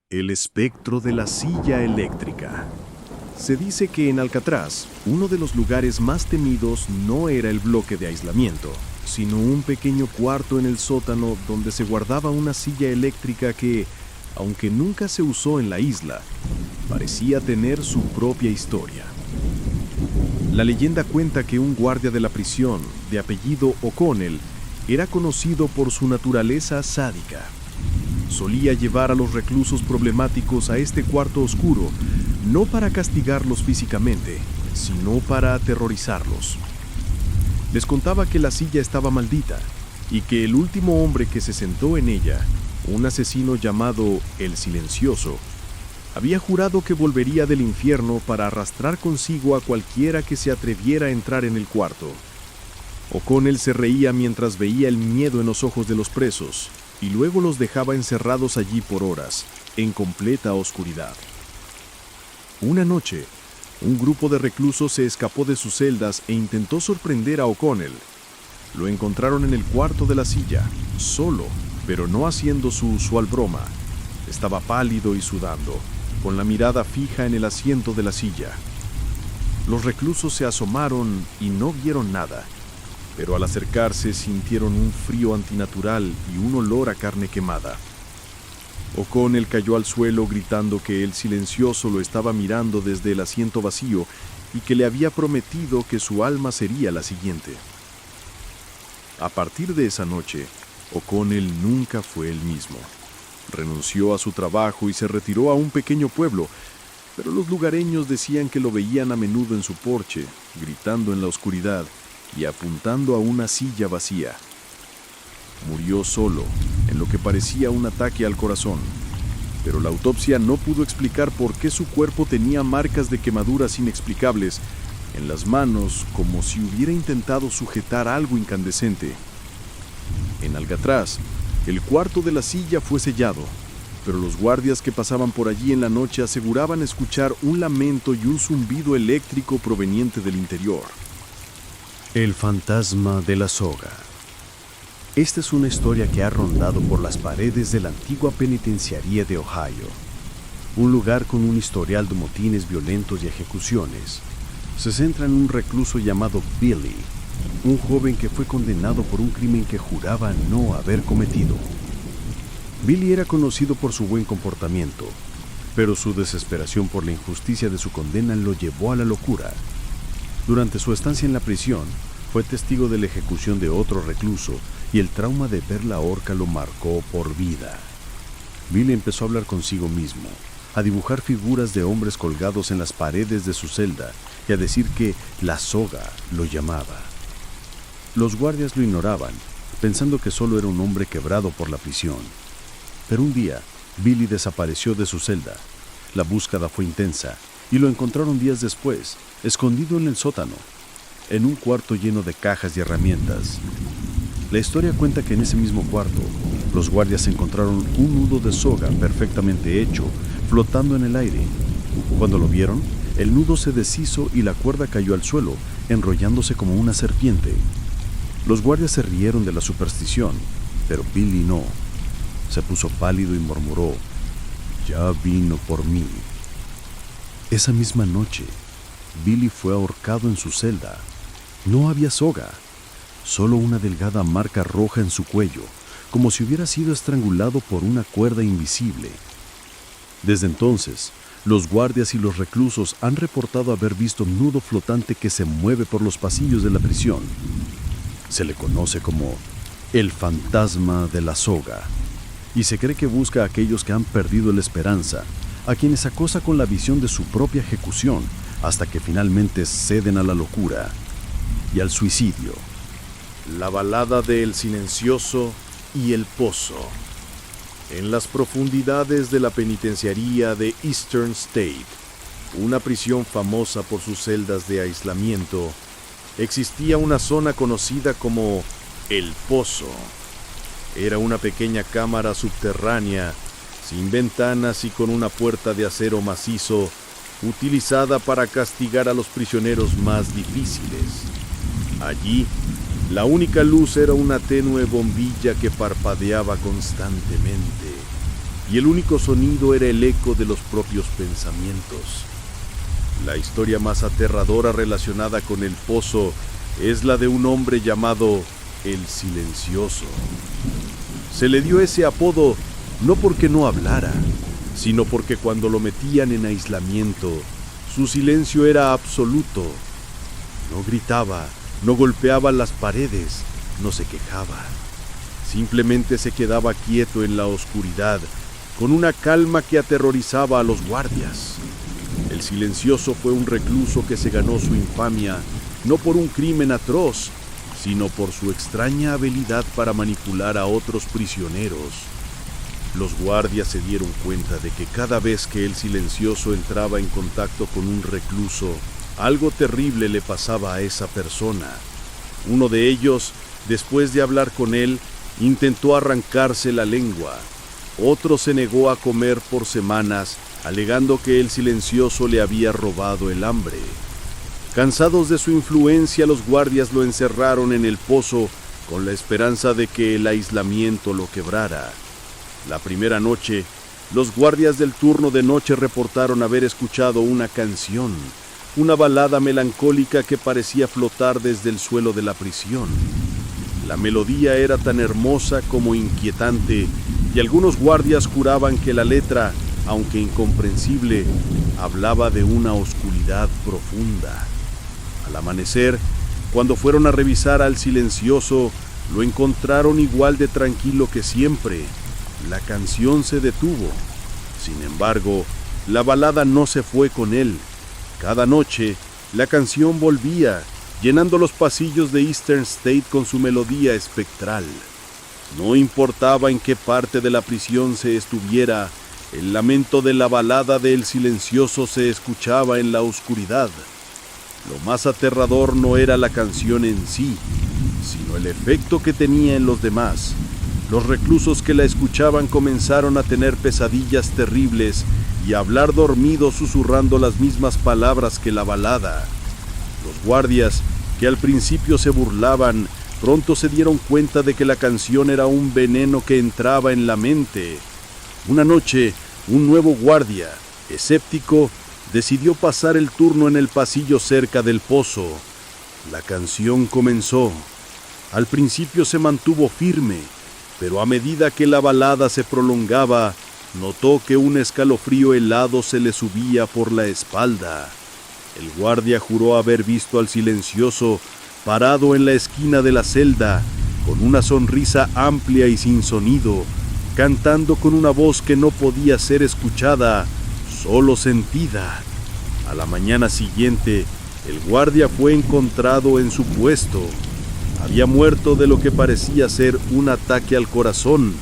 El espectro de la silla eléctrica. Se dice que en Alcatraz, uno de los lugares más temidos no era el bloque de aislamiento, sino un pequeño cuarto en el sótano donde se guardaba una silla eléctrica que, aunque nunca se usó en la isla, parecía tener su propia historia. La leyenda cuenta que un guardia de la prisión, de apellido O'Connell, era conocido por su naturaleza sádica. Solía llevar a los reclusos problemáticos a este cuarto oscuro, no para castigarlos físicamente, sino para aterrorizarlos. Les contaba que la silla estaba maldita y que el último hombre que se sentó en ella, un asesino llamado El Silencioso, había jurado que volvería del infierno para arrastrar consigo a cualquiera que se atreviera a entrar en el cuarto. O'Connell se reía mientras veía el miedo en los ojos de los presos y luego los dejaba encerrados allí por horas, en completa oscuridad. Una noche, un grupo de reclusos se escapó de sus celdas e intentó sorprender a O'Connell. Lo encontraron en el cuarto de la silla, solo, pero no haciendo su usual broma. Estaba pálido y sudando, con la mirada fija en el asiento de la silla. Los reclusos se asomaron y no vieron nada, pero al acercarse sintieron un frío antinatural y un olor a carne quemada. O'Connell cayó al suelo gritando que el Silencioso lo estaba mirando desde el asiento vacío y que le había prometido que su alma sería la siguiente. A partir de esa noche, O'Connell nunca fue el mismo. Renunció a su trabajo y se retiró a un pequeño pueblo, pero los lugareños decían que lo veían a menudo en su porche, gritando en la oscuridad y apuntando a una silla vacía. Murió solo, en lo que parecía un ataque al corazón, pero la autopsia no pudo explicar por qué su cuerpo tenía marcas de quemaduras inexplicables en las manos, como si hubiera intentado sujetar algo incandescente. En Alcatraz, el cuarto de la silla fue sellado, pero los guardias que pasaban por allí en la noche aseguraban escuchar un lamento y un zumbido eléctrico proveniente del interior. El fantasma de la soga. Esta es una historia que ha rondado por las paredes de la antigua penitenciaría de Ohio, un lugar con un historial de motines violentos y ejecuciones. Se centra en un recluso llamado Billy, un joven que fue condenado por un crimen que juraba no haber cometido. Billy era conocido por su buen comportamiento, pero su desesperación por la injusticia de su condena lo llevó a la locura. Durante su estancia en la prisión, fue testigo de la ejecución de otro recluso y el trauma de ver la horca lo marcó por vida. Billy empezó a hablar consigo mismo, a dibujar figuras de hombres colgados en las paredes de su celda y a decir que la soga lo llamaba. Los guardias lo ignoraban, pensando que solo era un hombre quebrado por la prisión. Pero un día, Billy desapareció de su celda. La búsqueda fue intensa y lo encontraron días después, escondido en el sótano, en un cuarto lleno de cajas y herramientas. La historia cuenta que en ese mismo cuarto, los guardias encontraron un nudo de soga perfectamente hecho, flotando en el aire. Cuando lo vieron, el nudo se deshizo y la cuerda cayó al suelo, enrollándose como una serpiente. Los guardias se rieron de la superstición, pero Billy no. Se puso pálido y murmuró: «Ya vino por mí». Esa misma noche, Billy fue ahorcado en su celda. No había soga, solo una delgada marca roja en su cuello, como si hubiera sido estrangulado por una cuerda invisible. Desde entonces, los guardias y los reclusos han reportado haber visto un nudo flotante que se mueve por los pasillos de la prisión. Se le conoce como el fantasma de la soga, y se cree que busca a aquellos que han perdido la esperanza, a quienes acosa con la visión de su propia ejecución, hasta que finalmente ceden a la locura y al suicidio. La balada de El Silencioso y el Pozo. En las profundidades de la penitenciaría de Eastern State, una prisión famosa por sus celdas de aislamiento, existía una zona conocida como El Pozo. Era una pequeña cámara subterránea, sin ventanas y con una puerta de acero macizo, utilizada para castigar a los prisioneros más difíciles. Allí, la única luz era una tenue bombilla que parpadeaba constantemente. y el único sonido era el eco de los propios pensamientos. La historia más aterradora relacionada con el pozo es la de un hombre llamado El Silencioso. Se le dio ese apodo no porque no hablara, sino porque cuando lo metían en aislamiento, su silencio era absoluto. No gritaba, no golpeaba las paredes, no se quejaba. Simplemente se quedaba quieto en la oscuridad, con una calma que aterrorizaba a los guardias. El Silencioso fue un recluso que se ganó su infamia, no por un crimen atroz, sino por su extraña habilidad para manipular a otros prisioneros. Los guardias se dieron cuenta de que cada vez que el Silencioso entraba en contacto con un recluso, algo terrible le pasaba a esa persona. Uno de ellos, después de hablar con él, intentó arrancarse la lengua. Otro se negó a comer por semanas, alegando que el Silencioso le había robado el hambre. Cansados de su influencia, los guardias lo encerraron en el pozo con la esperanza de que el aislamiento lo quebrara. La primera noche, los guardias del turno de noche reportaron haber escuchado una canción, una balada melancólica que parecía flotar desde el suelo de la prisión. La melodía era tan hermosa como inquietante, y algunos guardias juraban que la letra, aunque incomprensible, hablaba de una oscuridad profunda. Al amanecer, cuando fueron a revisar al Silencioso, lo encontraron igual de tranquilo que siempre. La canción se detuvo. Sin embargo, la balada no se fue con él. Cada noche, la canción volvía, llenando los pasillos de Eastern State con su melodía espectral. No importaba en qué parte de la prisión se estuviera, el lamento de la balada del Silencioso se escuchaba en la oscuridad. Lo más aterrador no era la canción en sí, sino el efecto que tenía en los demás. Los reclusos que la escuchaban comenzaron a tener pesadillas terribles y a hablar dormidos susurrando las mismas palabras que la balada. Los guardias, que al principio se burlaban, pronto se dieron cuenta de que la canción era un veneno que entraba en la mente. Una noche, un nuevo guardia, escéptico, decidió pasar el turno en el pasillo cerca del pozo. La canción comenzó. Al principio se mantuvo firme, pero a medida que la balada se prolongaba, notó que un escalofrío helado se le subía por la espalda. El guardia juró haber visto al Silencioso parado en la esquina de la celda, con una sonrisa amplia y sin sonido, cantando con una voz que no podía ser escuchada, solo sentida. A la mañana siguiente, el guardia fue encontrado en su puesto. Había muerto de lo que parecía ser un ataque al corazón,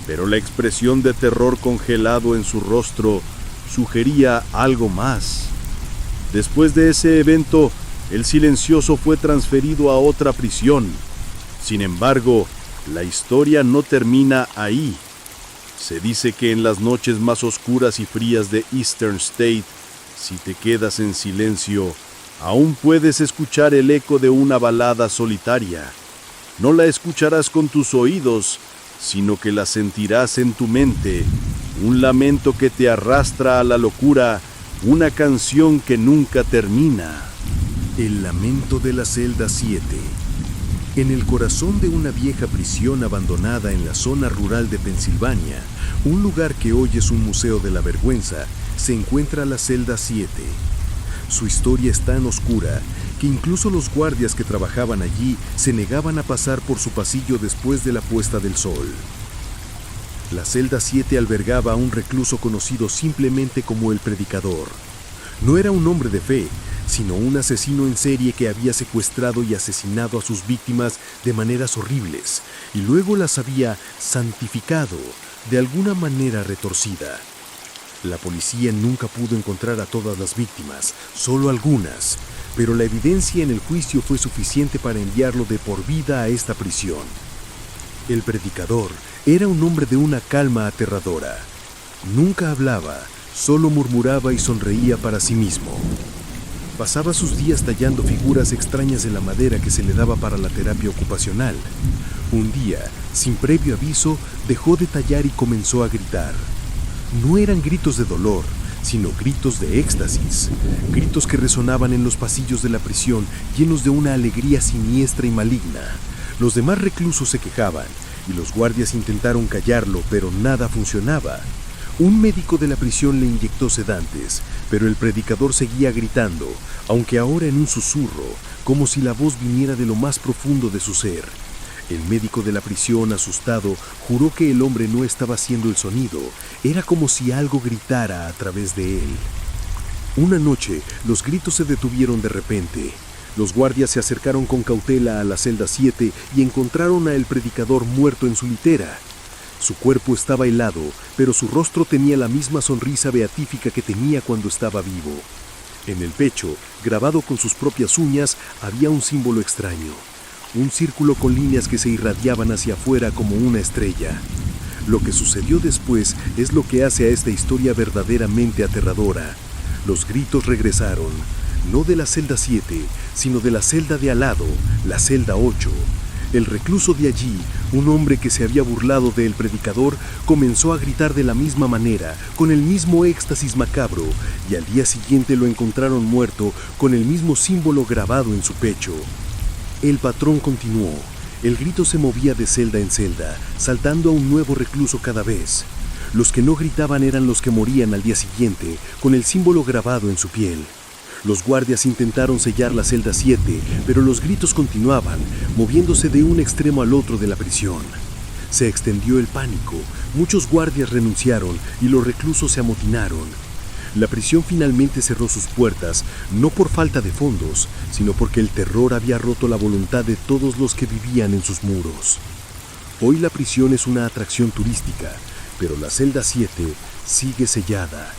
pero la expresión de terror congelado en su rostro sugería algo más. Después de ese evento, el Silencioso fue transferido a otra prisión. Sin embargo, la historia no termina ahí. Se dice que en las noches más oscuras y frías de Eastern State, si te quedas en silencio, aún puedes escuchar el eco de una balada solitaria. No la escucharás con tus oídos, sino que la sentirás en tu mente, un lamento que te arrastra a la locura, una canción que nunca termina. El lamento de la celda 7. En el corazón de una vieja prisión abandonada en la zona rural de Pensilvania, un lugar que hoy es un museo de la vergüenza, se encuentra la celda 7. Su historia es tan oscura que incluso los guardias que trabajaban allí se negaban a pasar por su pasillo después de la puesta del sol. La celda 7 albergaba a un recluso conocido simplemente como el Predicador. No era un hombre de fe, sino un asesino en serie que había secuestrado y asesinado a sus víctimas de maneras horribles y luego las había santificado de alguna manera retorcida. La policía nunca pudo encontrar a todas las víctimas, solo algunas, pero la evidencia en el juicio fue suficiente para enviarlo de por vida a esta prisión. El Predicador era un hombre de una calma aterradora. Nunca hablaba, solo murmuraba y sonreía para sí mismo. Pasaba sus días tallando figuras extrañas de la madera que se le daba para la terapia ocupacional. Un día, sin previo aviso, dejó de tallar y comenzó a gritar. No eran gritos de dolor, sino gritos de éxtasis, gritos que resonaban en los pasillos de la prisión llenos de una alegría siniestra y maligna. Los demás reclusos se quejaban y los guardias intentaron callarlo, pero nada funcionaba. Un médico de la prisión le inyectó sedantes, pero el predicador seguía gritando, aunque ahora en un susurro, como si la voz viniera de lo más profundo de su ser. El médico de la prisión, asustado, juró que el hombre no estaba haciendo el sonido. Era como si algo gritara a través de él. Una noche, los gritos se detuvieron de repente. Los guardias se acercaron con cautela a la celda 7 y encontraron al predicador muerto en su litera. Su cuerpo estaba helado, pero su rostro tenía la misma sonrisa beatífica que tenía cuando estaba vivo. En el pecho, grabado con sus propias uñas, había un símbolo extraño. Un círculo con líneas que se irradiaban hacia afuera como una estrella. Lo que sucedió después es lo que hace a esta historia verdaderamente aterradora. Los gritos regresaron, no de la celda 7, sino de la celda de al lado, la celda 8. El recluso de allí, un hombre que se había burlado del predicador, comenzó a gritar de la misma manera, con el mismo éxtasis macabro, y al día siguiente lo encontraron muerto con el mismo símbolo grabado en su pecho. El patrón continuó. El grito se movía de celda en celda, saltando a un nuevo recluso cada vez. Los que no gritaban eran los que morían al día siguiente, con el símbolo grabado en su piel. Los guardias intentaron sellar la celda 7, pero los gritos continuaban, moviéndose de un extremo al otro de la prisión. Se extendió el pánico, muchos guardias renunciaron y los reclusos se amotinaron. La prisión finalmente cerró sus puertas, no por falta de fondos, sino porque el terror había roto la voluntad de todos los que vivían en sus muros. Hoy la prisión es una atracción turística, pero la celda 7 sigue sellada.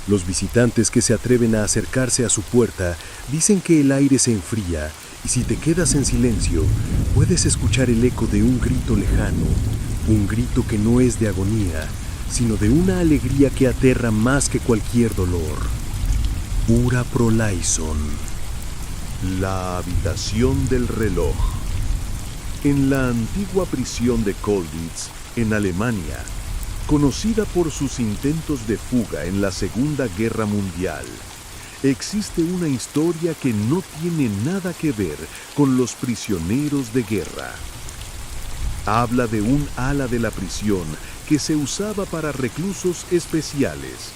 Los visitantes que se atreven a acercarse a su puerta dicen que el aire se enfría y si te quedas en silencio, puedes escuchar el eco de un grito lejano, un grito que no es de agonía, sino de una alegría que aterra más que cualquier dolor. Ura prolaison. La habitación del reloj. En la antigua prisión de Colditz, en Alemania, conocida por sus intentos de fuga en la Segunda Guerra Mundial, existe una historia que no tiene nada que ver con los prisioneros de guerra. Habla de un ala de la prisión que se usaba para reclusos especiales,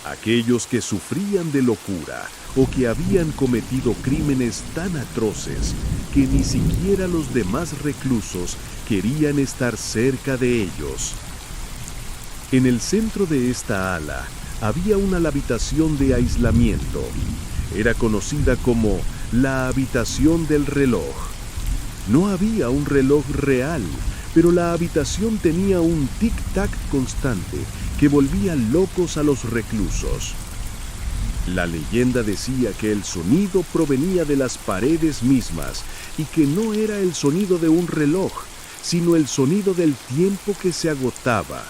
aquellos que sufrían de locura o que habían cometido crímenes tan atroces que ni siquiera los demás reclusos querían estar cerca de ellos. En el centro de esta ala había una habitación de aislamiento. Era conocida como la habitación del reloj. No había un reloj real, pero la habitación tenía un tic-tac constante que volvía locos a los reclusos. La leyenda decía que el sonido provenía de las paredes mismas y que no era el sonido de un reloj, sino el sonido del tiempo que se agotaba.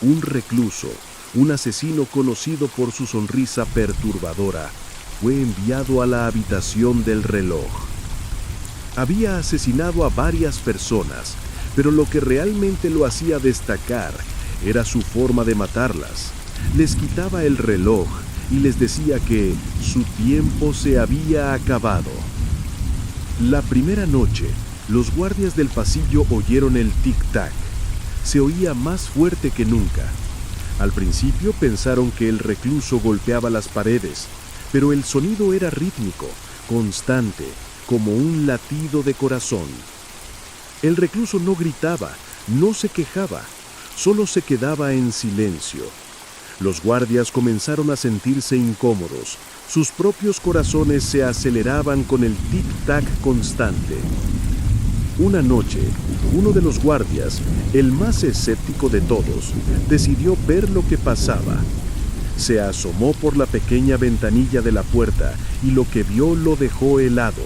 Un recluso, un asesino conocido por su sonrisa perturbadora, fue enviado a la habitación del reloj. Había asesinado a varias personas, pero lo que realmente lo hacía destacar era su forma de matarlas. Les quitaba el reloj y les decía que su tiempo se había acabado. La primera noche, los guardias del pasillo oyeron el tic-tac. Se oía más fuerte que nunca. Al principio pensaron que el recluso golpeaba las paredes, pero el sonido era rítmico, constante, como un latido de corazón. El recluso no gritaba, no se quejaba, solo se quedaba en silencio. Los guardias comenzaron a sentirse incómodos. Sus propios corazones se aceleraban con el tic-tac constante. Una noche, uno de los guardias, el más escéptico de todos, decidió ver lo que pasaba. Se asomó por la pequeña ventanilla de la puerta y lo que vio lo dejó helado.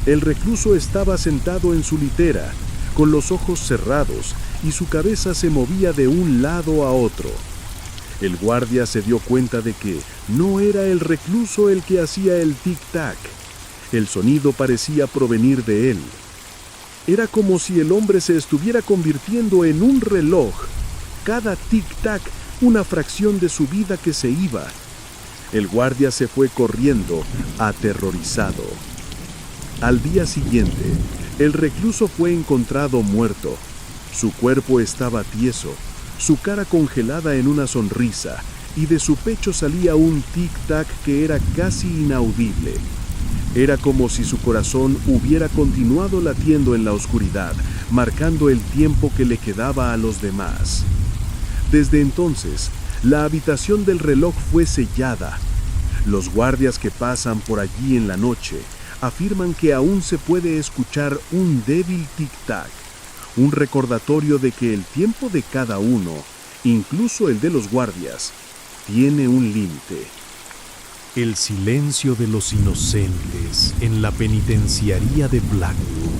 El recluso estaba sentado en su litera, con los ojos cerrados, y su cabeza se movía de un lado a otro. El guardia se dio cuenta de que no era el recluso el que hacía el tic-tac. El sonido parecía provenir de él. Era como si el hombre se estuviera convirtiendo en un reloj. Cada tic-tac una fracción de su vida que se iba. El guardia se fue corriendo, aterrorizado. Al día siguiente, el recluso fue encontrado muerto. Su cuerpo estaba tieso, su cara congelada en una sonrisa, y de su pecho salía un tic-tac que era casi inaudible. Era como si su corazón hubiera continuado latiendo en la oscuridad, marcando el tiempo que le quedaba a los demás. Desde entonces, la habitación del reloj fue sellada. Los guardias que pasan por allí en la noche afirman que aún se puede escuchar un débil tic-tac, un recordatorio de que el tiempo de cada uno, incluso el de los guardias, tiene un límite. El silencio de los inocentes en la penitenciaría de Blackwood.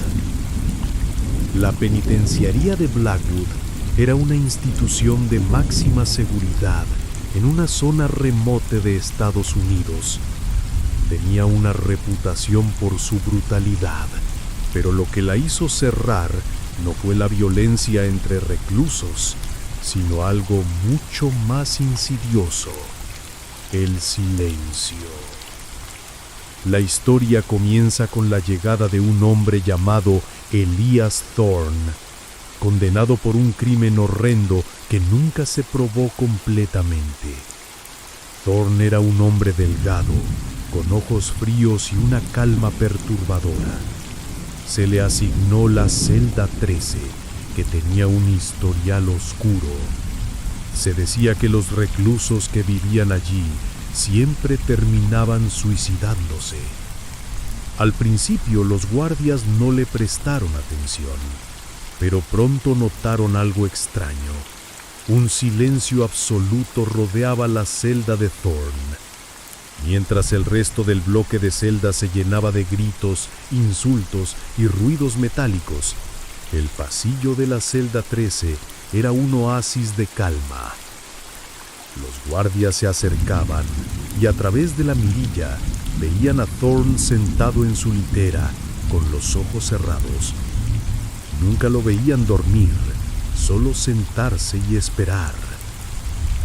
La penitenciaría de Blackwood era una institución de máxima seguridad en una zona remota de Estados Unidos. Tenía una reputación por su brutalidad, pero lo que la hizo cerrar no fue la violencia entre reclusos, sino algo mucho más insidioso: el silencio. La historia comienza con la llegada de un hombre llamado Elias Thorne, condenado por un crimen horrendo que nunca se probó completamente. Thorne era un hombre delgado, con ojos fríos y una calma perturbadora. Se le asignó la celda 13, que tenía un historial oscuro. Se decía que los reclusos que vivían allí siempre terminaban suicidándose. Al principio los guardias no le prestaron atención, pero pronto notaron algo extraño. Un silencio absoluto rodeaba la celda de Thorne. Mientras el resto del bloque de celdas se llenaba de gritos, insultos y ruidos metálicos, el pasillo de la celda 13 era un oasis de calma. Los guardias se acercaban y a través de la mirilla veían a Thorne sentado en su litera, con los ojos cerrados. Nunca lo veían dormir, solo sentarse y esperar.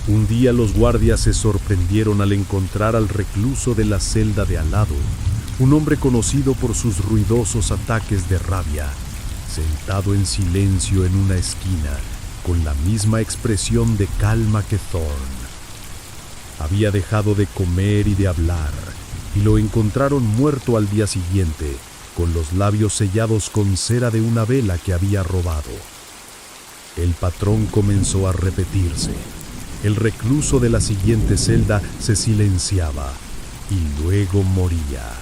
Un día los guardias se sorprendieron al encontrar al recluso de la celda de al lado, un hombre conocido por sus ruidosos ataques de rabia, sentado en silencio en una esquina, con la misma expresión de calma que Thorne. Había dejado de comer y de hablar, y lo encontraron muerto al día siguiente, con los labios sellados con cera de una vela que había robado. El patrón comenzó a repetirse. El recluso de la siguiente celda se silenciaba y luego moría.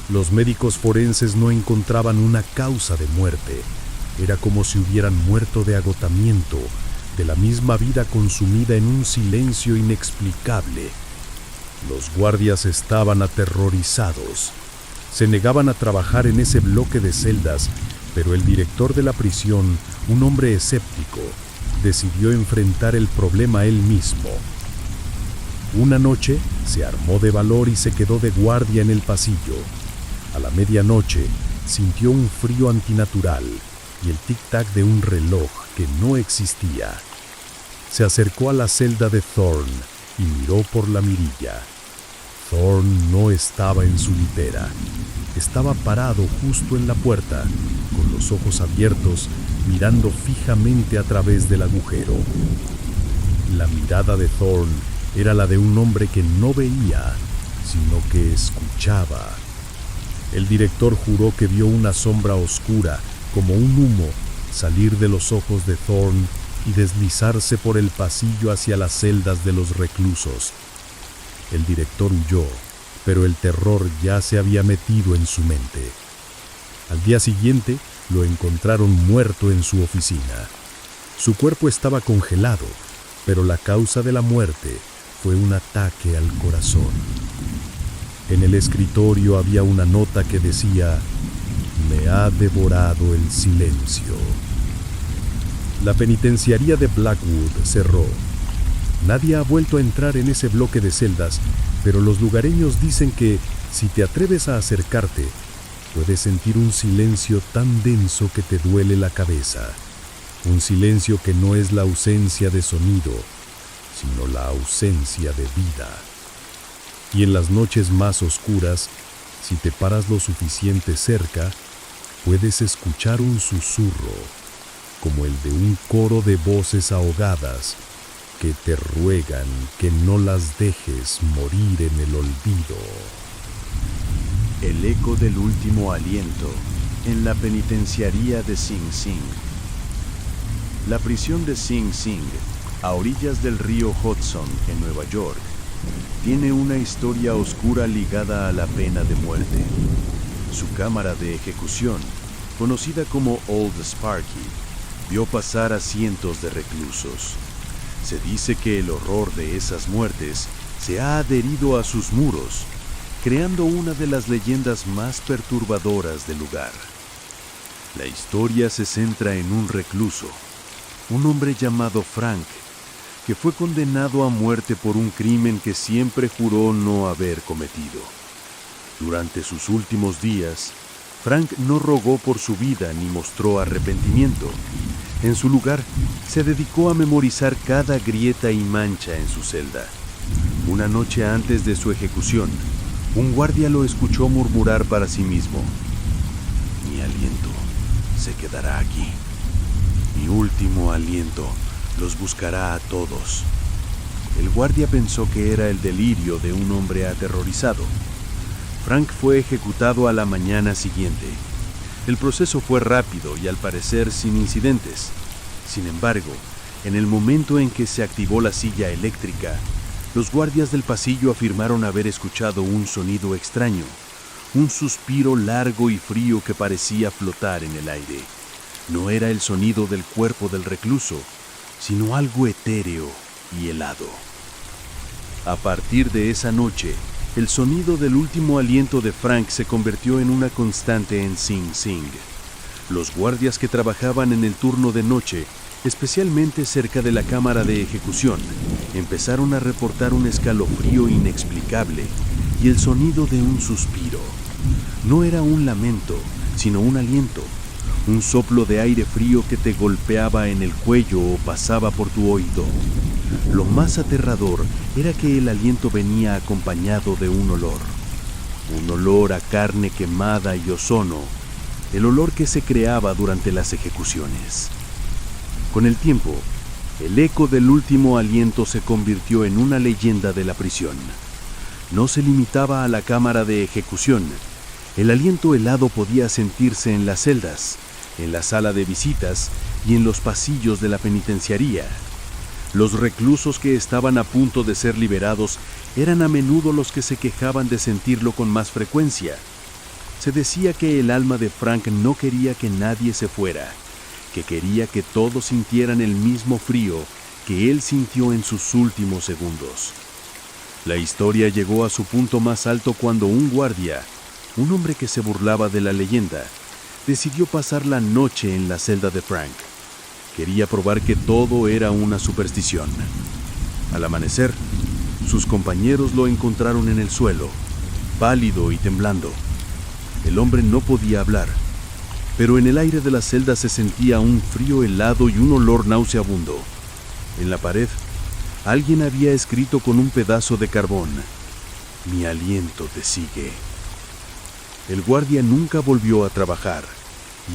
Los médicos forenses no encontraban una causa de muerte. Era como si hubieran muerto de agotamiento, de la misma vida consumida en un silencio inexplicable. Los guardias estaban aterrorizados. Se negaban a trabajar en ese bloque de celdas, pero el director de la prisión, un hombre escéptico, decidió enfrentar el problema él mismo. Una noche se armó de valor y se quedó de guardia en el pasillo. A la medianoche sintió un frío antinatural y el tic-tac de un reloj que no existía. Se acercó a la celda de Thorne y miró por la mirilla. Thorne no estaba en su litera. Estaba parado justo en la puerta, con los ojos abiertos, mirando fijamente a través del agujero. La mirada de Thorne era la de un hombre que no veía, sino que escuchaba. El director juró que vio una sombra oscura, como un humo, salir de los ojos de Thorne y deslizarse por el pasillo hacia las celdas de los reclusos. El director huyó, pero el terror ya se había metido en su mente. Al día siguiente, lo encontraron muerto en su oficina. Su cuerpo estaba congelado, pero la causa de la muerte fue un ataque al corazón. En el escritorio había una nota que decía: "Me ha devorado el silencio". La penitenciaría de Blackwood cerró. Nadie ha vuelto a entrar en ese bloque de celdas, pero los lugareños dicen que, si te atreves a acercarte, puedes sentir un silencio tan denso que te duele la cabeza. Un silencio que no es la ausencia de sonido, sino la ausencia de vida. Y en las noches más oscuras, si te paras lo suficiente cerca, puedes escuchar un susurro, como el de un coro de voces ahogadas que te ruegan que no las dejes morir en el olvido. El eco del último aliento en la penitenciaría de Sing Sing. La prisión de Sing Sing, a orillas del río Hudson, en Nueva York, tiene una historia oscura ligada a la pena de muerte. Su cámara de ejecución, conocida como Old Sparky, vio pasar a cientos de reclusos. Se dice que el horror de esas muertes se ha adherido a sus muros, creando una de las leyendas más perturbadoras del lugar. La historia se centra en un recluso, un hombre llamado Frank, que fue condenado a muerte por un crimen que siempre juró no haber cometido. Durante sus últimos días, Frank no rogó por su vida ni mostró arrepentimiento. En su lugar, se dedicó a memorizar cada grieta y mancha en su celda. Una noche antes de su ejecución, un guardia lo escuchó murmurar para sí mismo: "Mi aliento se quedará aquí. Mi último aliento los buscará a todos". El guardia pensó que era el delirio de un hombre aterrorizado. Frank fue ejecutado a la mañana siguiente. El proceso fue rápido y al parecer sin incidentes. Sin embargo, en el momento en que se activó la silla eléctrica, los guardias del pasillo afirmaron haber escuchado un sonido extraño, un suspiro largo y frío que parecía flotar en el aire. No era el sonido del cuerpo del recluso, sino algo etéreo y helado. A partir de esa noche, el sonido del último aliento de Frank se convirtió en una constante en Sing Sing. Los guardias que trabajaban en el turno de noche, especialmente cerca de la cámara de ejecución, empezaron a reportar un escalofrío inexplicable y el sonido de un suspiro. No era un lamento, sino un aliento, un soplo de aire frío que te golpeaba en el cuello o pasaba por tu oído. Lo más aterrador era que el aliento venía acompañado de un olor a carne quemada y ozono, el olor que se creaba durante las ejecuciones. Con el tiempo, el eco del último aliento se convirtió en una leyenda de la prisión. No se limitaba a la cámara de ejecución. El aliento helado podía sentirse en las celdas, en la sala de visitas y en los pasillos de la penitenciaría. Los reclusos que estaban a punto de ser liberados eran a menudo los que se quejaban de sentirlo con más frecuencia. Se decía que el alma de Frank no quería que nadie se fuera, que quería que todos sintieran el mismo frío que él sintió en sus últimos segundos. La historia llegó a su punto más alto cuando un guardia, un hombre que se burlaba de la leyenda, decidió pasar la noche en la celda de Frank. Quería probar que todo era una superstición. Al amanecer, sus compañeros lo encontraron en el suelo, pálido y temblando. El hombre no podía hablar, pero en el aire de la celda se sentía un frío helado y un olor nauseabundo. En la pared, alguien había escrito con un pedazo de carbón: "Mi aliento te sigue". El guardia nunca volvió a trabajar,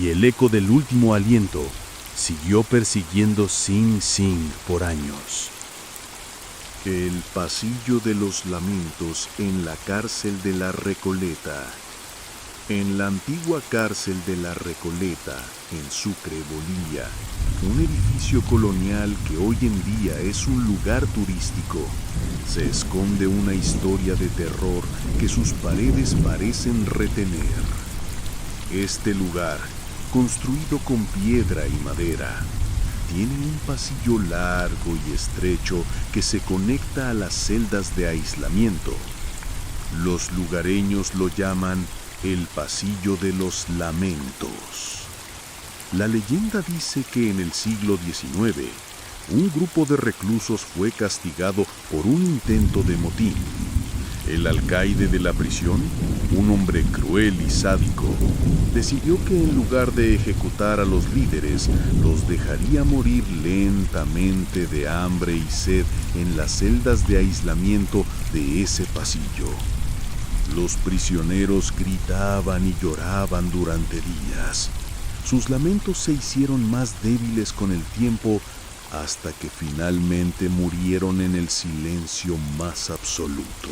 y el eco del último aliento siguió persiguiendo Sing Sing por años. El pasillo de los lamentos en la cárcel de la Recoleta. En la antigua cárcel de la Recoleta, en Sucre, Bolivia, un edificio colonial que hoy en día es un lugar turístico, se esconde una historia de terror que sus paredes parecen retener. Este lugar, construido con piedra y madera, tiene un pasillo largo y estrecho que se conecta a las celdas de aislamiento. Los lugareños lo llaman el pasillo de los lamentos. La leyenda dice que en el siglo XIX, un grupo de reclusos fue castigado por un intento de motín. El alcaide de la prisión, un hombre cruel y sádico, decidió que en lugar de ejecutar a los líderes, los dejaría morir lentamente de hambre y sed en las celdas de aislamiento de ese pasillo. Los prisioneros gritaban y lloraban durante días. Sus lamentos se hicieron más débiles con el tiempo hasta que finalmente murieron en el silencio más absoluto.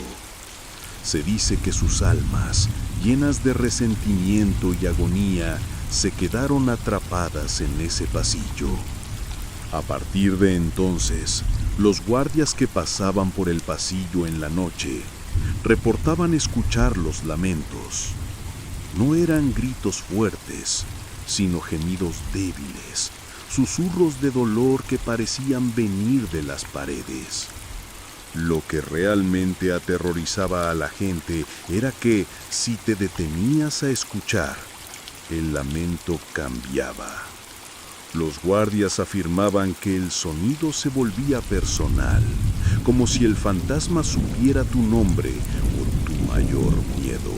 Se dice que sus almas, llenas de resentimiento y agonía, se quedaron atrapadas en ese pasillo. A partir de entonces, los guardias que pasaban por el pasillo en la noche reportaban escuchar los lamentos. No eran gritos fuertes, sino gemidos débiles, susurros de dolor que parecían venir de las paredes. Lo que realmente aterrorizaba a la gente era que, si te detenías a escuchar, el lamento cambiaba. Los guardias afirmaban que el sonido se volvía personal, como si el fantasma supiera tu nombre o tu mayor miedo.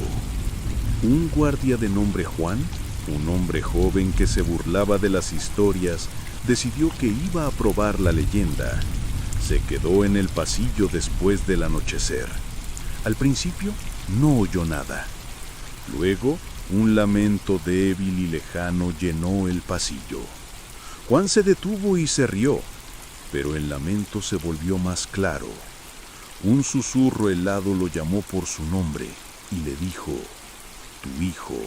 Un guardia de nombre Juan, un hombre joven que se burlaba de las historias, decidió que iba a probar la leyenda. Se quedó en el pasillo después del anochecer. Al principio no oyó nada. Luego, un lamento débil y lejano llenó el pasillo. Juan se detuvo y se rió, pero el lamento se volvió más claro. Un susurro helado lo llamó por su nombre y le dijo: «Tu hijo,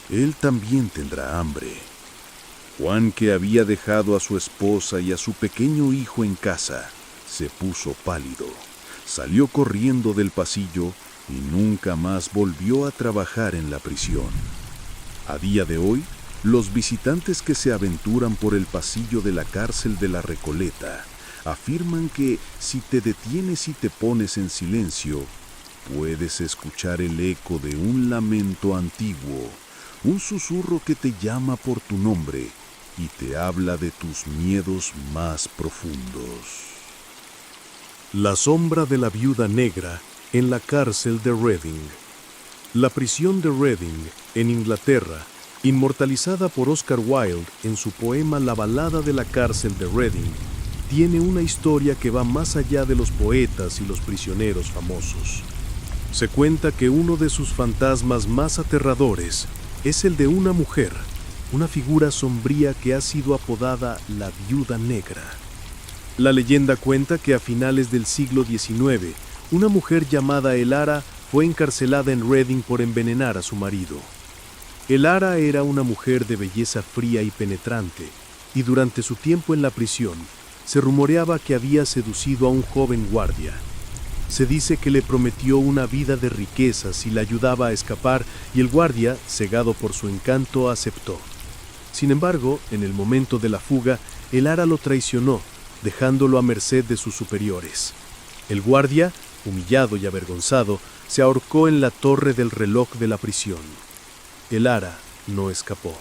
él también tendrá hambre». Juan, que había dejado a su esposa y a su pequeño hijo en casa, se puso pálido, salió corriendo del pasillo y nunca más volvió a trabajar en la prisión. A día de hoy, los visitantes que se aventuran por el pasillo de la cárcel de la Recoleta afirman que si te detienes y te pones en silencio, puedes escuchar el eco de un lamento antiguo, un susurro que te llama por tu nombre y te habla de tus miedos más profundos. La sombra de la viuda negra en la cárcel de Reading. La prisión de Reading, en Inglaterra, inmortalizada por Oscar Wilde en su poema La balada de la cárcel de Reading, tiene una historia que va más allá de los poetas y los prisioneros famosos. Se cuenta que uno de sus fantasmas más aterradores es el de una mujer, una figura sombría que ha sido apodada la Viuda Negra. La leyenda cuenta que a finales del siglo XIX, una mujer llamada Elara fue encarcelada en Reading por envenenar a su marido. Elara era una mujer de belleza fría y penetrante, y durante su tiempo en la prisión, se rumoreaba que había seducido a un joven guardia. Se dice que le prometió una vida de riquezas y la ayudaba a escapar, y el guardia, cegado por su encanto, aceptó. Sin embargo, en el momento de la fuga, Elara lo traicionó, dejándolo a merced de sus superiores. El guardia, humillado y avergonzado, se ahorcó en la torre del reloj de la prisión. Elara no escapó.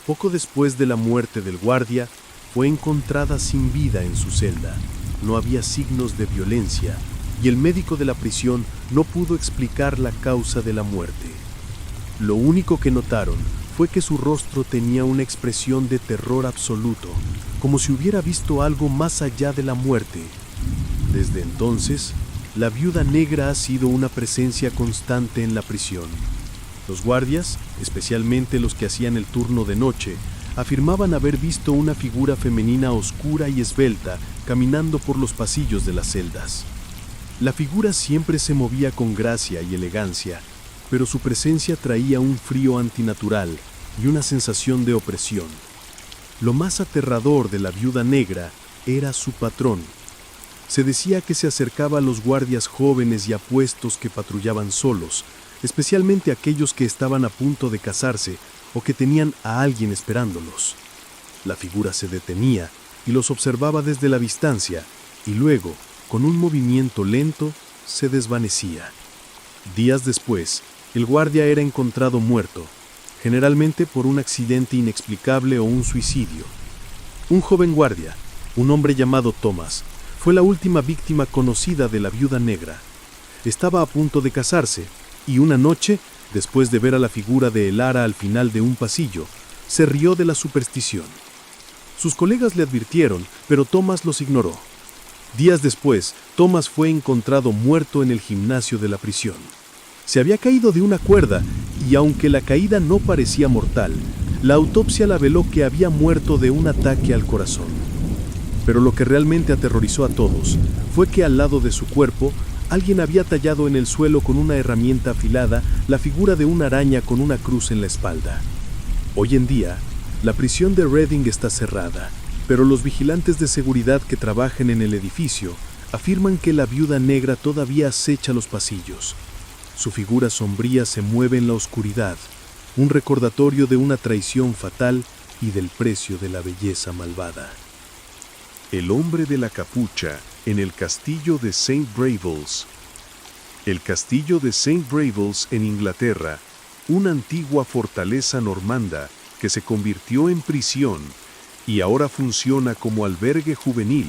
Poco después de la muerte del guardia, fue encontrada sin vida en su celda. No había signos de violencia, y el médico de la prisión no pudo explicar la causa de la muerte. Lo único que notaron fue que su rostro tenía una expresión de terror absoluto, como si hubiera visto algo más allá de la muerte. Desde entonces, la Viuda Negra ha sido una presencia constante en la prisión. Los guardias, especialmente los que hacían el turno de noche, afirmaban haber visto una figura femenina oscura y esbelta caminando por los pasillos de las celdas. La figura siempre se movía con gracia y elegancia, pero su presencia traía un frío antinatural y una sensación de opresión. Lo más aterrador de la Viuda Negra era su patrón. Se decía que se acercaba a los guardias jóvenes y apuestos que patrullaban solos, especialmente aquellos que estaban a punto de casarse o que tenían a alguien esperándolos. La figura se detenía y los observaba desde la distancia, y luego, con un movimiento lento, se desvanecía. Días después, el guardia era encontrado muerto, generalmente por un accidente inexplicable o un suicidio. Un joven guardia, un hombre llamado Thomas, fue la última víctima conocida de la Viuda Negra. estaba a punto de casarse, y una noche, después de ver a la figura de Elara al final de un pasillo, se rió de la superstición. Sus colegas le advirtieron, pero Thomas los ignoró. Días después, Thomas fue encontrado muerto en el gimnasio de la prisión. Se había caído de una cuerda y aunque la caída no parecía mortal, la autopsia la veló que había muerto de un ataque al corazón. Pero lo que realmente aterrorizó a todos fue que al lado de su cuerpo, alguien había tallado en el suelo con una herramienta afilada la figura de una araña con una cruz en la espalda. Hoy en día, la prisión de Reading está cerrada, pero los vigilantes de seguridad que trabajan en el edificio afirman que la viuda negra todavía acecha los pasillos. Su figura sombría se mueve en la oscuridad, un recordatorio de una traición fatal y del precio de la belleza malvada. El hombre de la capucha en el castillo de St. Bravells. El castillo de St. Bravells en Inglaterra, una antigua fortaleza normanda que se convirtió en prisión y ahora funciona como albergue juvenil,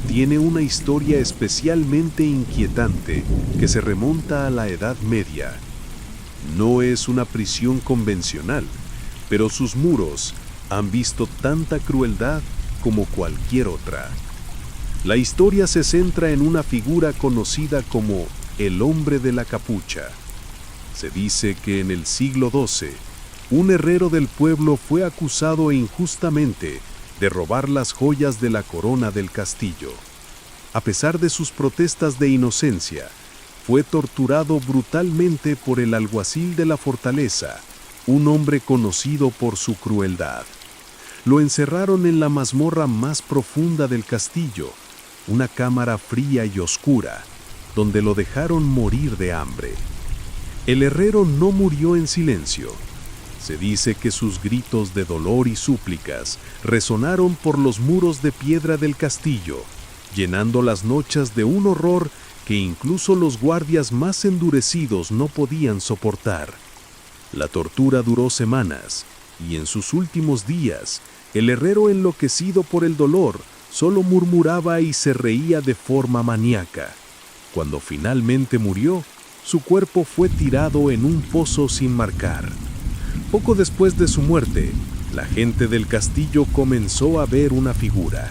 tiene una historia especialmente inquietante que se remonta a la Edad Media. No es una prisión convencional, pero sus muros han visto tanta crueldad como cualquier otra. La historia se centra en una figura conocida como el hombre de la capucha. Se dice que en el siglo XII, un herrero del pueblo fue acusado injustamente de robar las joyas de la corona del castillo. A pesar de sus protestas de inocencia, fue torturado brutalmente por el alguacil de la fortaleza, un hombre conocido por su crueldad. Lo encerraron en la mazmorra más profunda del castillo, una cámara fría y oscura, donde lo dejaron morir de hambre. El herrero no murió en silencio. Se dice que sus gritos de dolor y súplicas resonaron por los muros de piedra del castillo, llenando las noches de un horror que incluso los guardias más endurecidos no podían soportar. La tortura duró semanas, y en sus últimos días, el herrero enloquecido por el dolor solo murmuraba y se reía de forma maníaca. Cuando finalmente murió, su cuerpo fue tirado en un pozo sin marcar. Poco después de su muerte, la gente del castillo comenzó a ver una figura.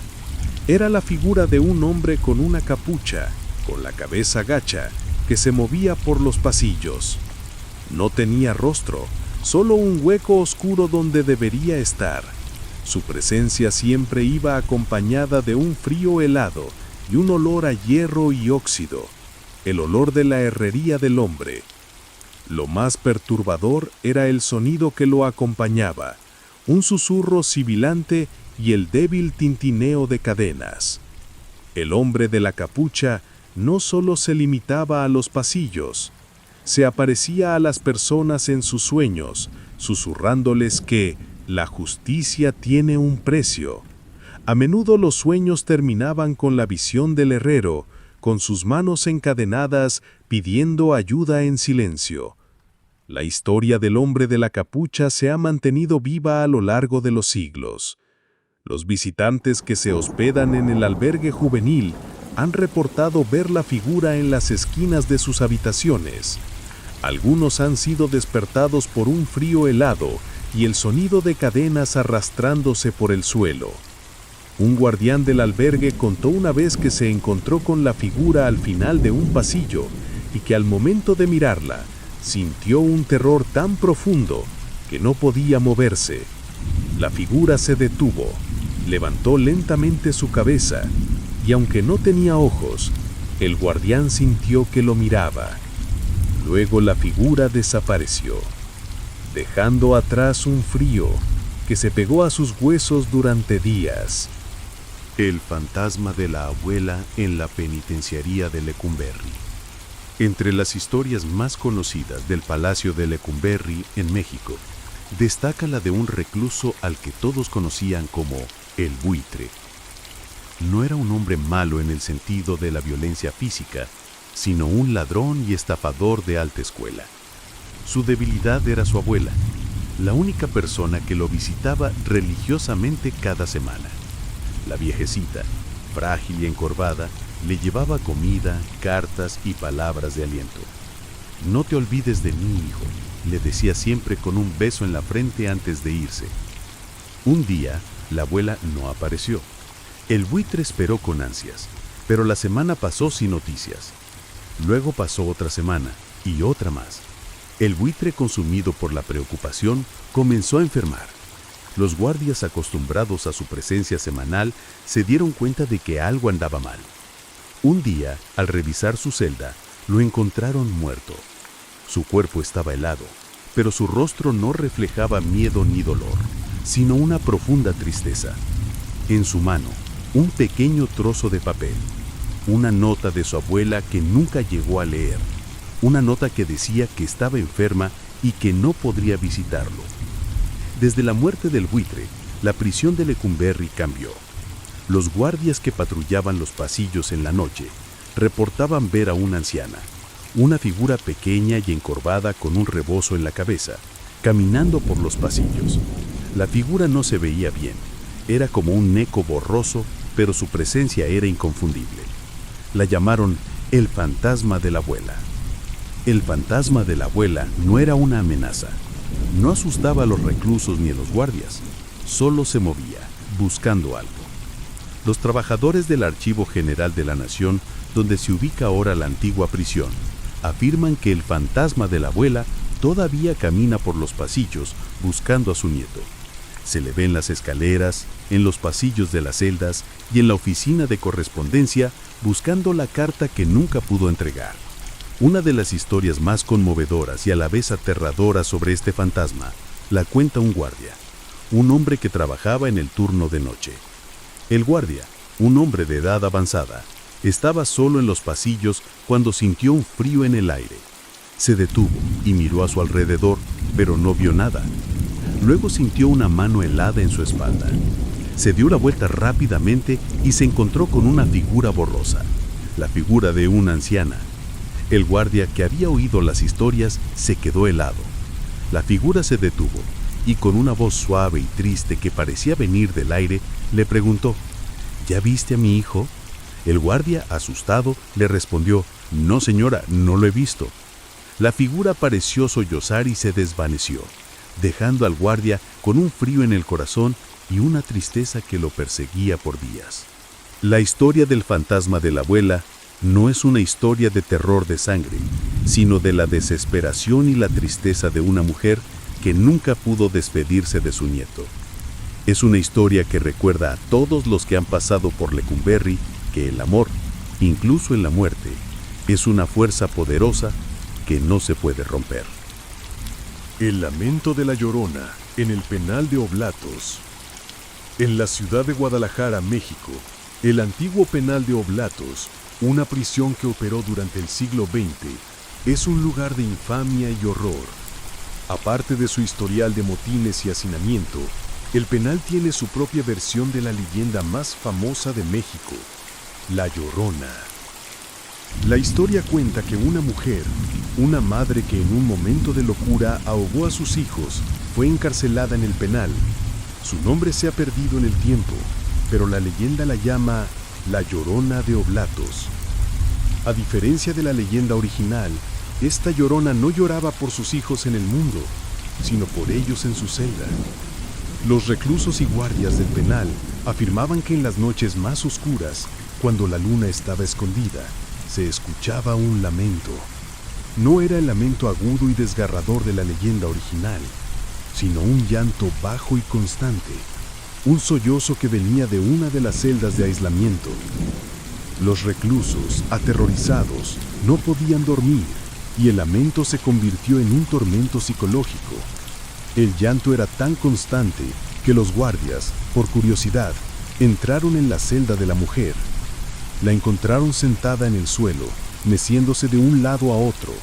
Era la figura de un hombre con una capucha, con la cabeza gacha, que se movía por los pasillos. No tenía rostro, solo un hueco oscuro donde debería estar. Su presencia siempre iba acompañada de un frío helado y un olor a hierro y óxido, el olor de la herrería del hombre. Lo más perturbador era el sonido que lo acompañaba, un susurro sibilante y el débil tintineo de cadenas. El hombre de la capucha no solo se limitaba a los pasillos, se aparecía a las personas en sus sueños, susurrándoles que la justicia tiene un precio. A menudo los sueños terminaban con la visión del herrero, con sus manos encadenadas pidiendo ayuda en silencio. La historia del hombre de la capucha se ha mantenido viva a lo largo de los siglos. Los visitantes que se hospedan en el albergue juvenil han reportado ver la figura en las esquinas de sus habitaciones. Algunos han sido despertados por un frío helado y el sonido de cadenas arrastrándose por el suelo. Un guardián del albergue contó una vez que se encontró con la figura al final de un pasillo y que al momento de mirarla, sintió un terror tan profundo que no podía moverse. La figura se detuvo, levantó lentamente su cabeza y aunque no tenía ojos, el guardián sintió que lo miraba. Luego la figura desapareció, dejando atrás un frío que se pegó a sus huesos durante días. El fantasma de la abuela en la penitenciaría de Lecumberri. Entre las historias más conocidas del Palacio de Lecumberri en México, destaca la de un recluso al que todos conocían como el buitre. No era un hombre malo en el sentido de la violencia física, sino un ladrón y estafador de alta escuela. Su debilidad era su abuela, la única persona que lo visitaba religiosamente cada semana. La viejecita, frágil y encorvada, Le llevaba comida, cartas y palabras de aliento. «No te olvides de mí, hijo», le decía siempre con un beso en la frente antes de irse. Un día, la abuela no apareció. El buitre esperó con ansias, pero la semana pasó sin noticias. Luego pasó otra semana y otra más. El buitre, consumido por la preocupación, comenzó a enfermar. Los guardias, acostumbrados a su presencia semanal, se dieron cuenta de que algo andaba mal. Un día, al revisar su celda, lo encontraron muerto. Su cuerpo estaba helado, pero su rostro no reflejaba miedo ni dolor, sino una profunda tristeza. En su mano, un pequeño trozo de papel, una nota de su abuela que nunca llegó a leer, una nota que decía que estaba enferma y que no podría visitarlo. Desde la muerte del buitre, la prisión de Lecumberri cambió. Los guardias que patrullaban los pasillos en la noche reportaban ver a una anciana, una figura pequeña y encorvada con un rebozo en la cabeza, caminando por los pasillos. La figura no se veía bien, era como un eco borroso, pero su presencia era inconfundible. La llamaron el fantasma de la abuela. El fantasma de la abuela no era una amenaza. No asustaba a los reclusos ni a los guardias, solo se movía, buscando algo. Los trabajadores del Archivo General de la Nación, donde se ubica ahora la antigua prisión, afirman que el fantasma de la abuela todavía camina por los pasillos buscando a su nieto. Se le ve en las escaleras, en los pasillos de las celdas y en la oficina de correspondencia buscando la carta que nunca pudo entregar. Una de las historias más conmovedoras y a la vez aterradoras sobre este fantasma la cuenta un guardia, un hombre que trabajaba en el turno de noche. El guardia, un hombre de edad avanzada, estaba solo en los pasillos cuando sintió un frío en el aire. Se detuvo y miró a su alrededor, pero no vio nada. Luego sintió una mano helada en su espalda. Se dio la vuelta rápidamente y se encontró con una figura borrosa, la figura de una anciana. El guardia, que había oído las historias, se quedó helado. La figura se detuvo y con una voz suave y triste que parecía venir del aire, le preguntó: «¿Ya viste a mi hijo?». El guardia, asustado, le respondió: «No, señora, no lo he visto». La figura pareció sollozar y se desvaneció, dejando al guardia con un frío en el corazón y una tristeza que lo perseguía por días. La historia del fantasma de la abuela no es una historia de terror de sangre, sino de la desesperación y la tristeza de una mujer que nunca pudo despedirse de su nieto. Es una historia que recuerda a todos los que han pasado por Lecumberri que el amor, incluso en la muerte, es una fuerza poderosa que no se puede romper. El lamento de la Llorona en el penal de Oblatos. En la ciudad de Guadalajara, México, el antiguo penal de Oblatos, una prisión que operó durante el siglo XX, es un lugar de infamia y horror. Aparte de su historial de motines y hacinamiento, el penal tiene su propia versión de la leyenda más famosa de México, La Llorona. La historia cuenta que una mujer, una madre que en un momento de locura ahogó a sus hijos, fue encarcelada en el penal. Su nombre se ha perdido en el tiempo, pero la leyenda la llama La Llorona de Oblatos. A diferencia de la leyenda original, esta Llorona no lloraba por sus hijos en el mundo, sino por ellos en su celda. Los reclusos y guardias del penal afirmaban que en las noches más oscuras, cuando la luna estaba escondida, se escuchaba un lamento. No era el lamento agudo y desgarrador de la leyenda original, sino un llanto bajo y constante, un sollozo que venía de una de las celdas de aislamiento. Los reclusos, aterrorizados, no podían dormir, y el lamento se convirtió en un tormento psicológico. El llanto era tan constante que los guardias, por curiosidad, entraron en la celda de la mujer. La encontraron sentada en el suelo, meciéndose de un lado a otro.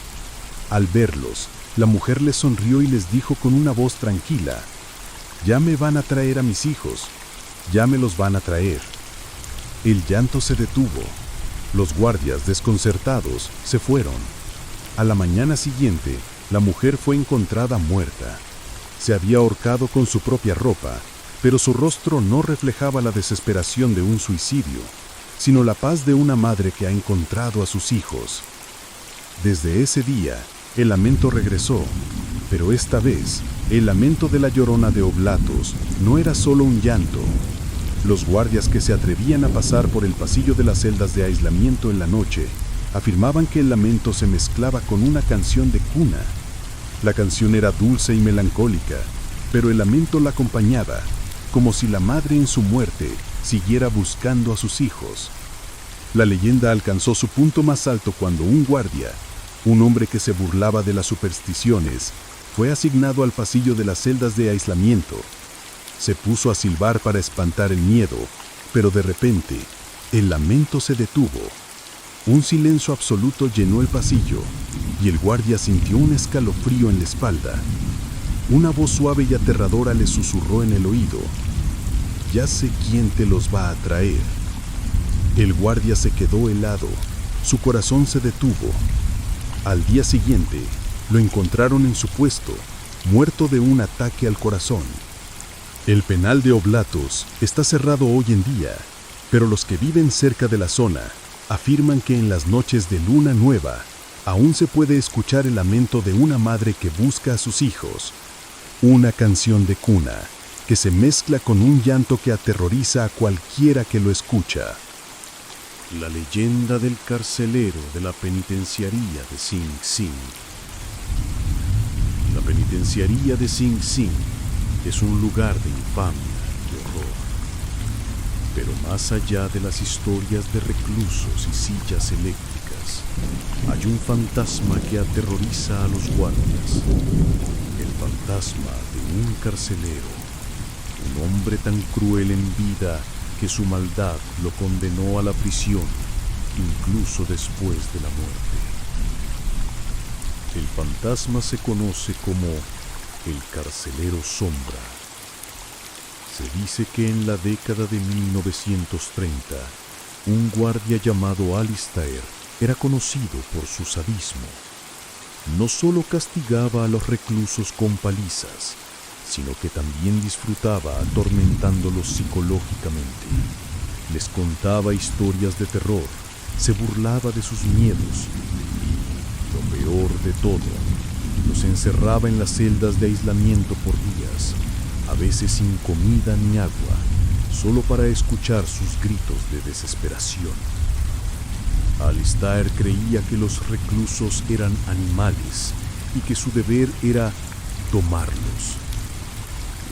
Al verlos, la mujer les sonrió y les dijo con una voz tranquila: «Ya me van a traer a mis hijos, ya me los van a traer». El llanto se detuvo. Los guardias, desconcertados, se fueron. A la mañana siguiente, la mujer fue encontrada muerta. Se había ahorcado con su propia ropa, pero su rostro no reflejaba la desesperación de un suicidio. sino la paz de una madre que ha encontrado a sus hijos. Desde ese día, el lamento regresó, pero esta vez, el lamento de la Llorona de Oblatos no era solo un llanto. Los guardias que se atrevían a pasar por el pasillo de las celdas de aislamiento en la noche afirmaban que el lamento se mezclaba con una canción de cuna. La canción era dulce y melancólica, pero el lamento la acompañaba, como si la madre en su muerte siguiera buscando a sus hijos. La leyenda alcanzó su punto más alto cuando un guardia, un hombre que se burlaba de las supersticiones, fue asignado al pasillo de las celdas de aislamiento. Se puso a silbar para espantar el miedo, pero de repente, el lamento se detuvo. Un silencio absoluto llenó el pasillo, y el guardia sintió un escalofrío en la espalda. Una voz suave y aterradora le susurró en el oído: «Ya sé quién te los va a traer». El guardia se quedó helado, su corazón se detuvo. Al día siguiente, lo encontraron en su puesto, muerto de un ataque al corazón. El penal de Oblatos está cerrado hoy en día, pero los que viven cerca de la zona afirman que en las noches de luna nueva aún se puede escuchar el lamento de una madre que busca a sus hijos. Una canción de cuna que se mezcla con un llanto que aterroriza a cualquiera que lo escucha. La leyenda del carcelero de la penitenciaría de Sing Sing. La penitenciaría de Sing Sing es un lugar de infamia y horror. Pero más allá de las historias de reclusos y sillas eléctricas, hay un fantasma que aterroriza a los guardias. El fantasma de un carcelero, un hombre tan cruel en vida que su maldad lo condenó a la prisión, incluso después de la muerte. El fantasma se conoce como el carcelero sombra. Se dice que en la década de 1930, un guardia llamado Alistair era conocido por su sadismo. No solo castigaba a los reclusos con palizas, sino que también disfrutaba atormentándolos psicológicamente. Les contaba historias de terror, se burlaba de sus miedos y, lo peor de todo, los encerraba en las celdas de aislamiento por días, a veces sin comida ni agua, solo para escuchar sus gritos de desesperación. Alistair creía que los reclusos eran animales y que su deber era domarlos.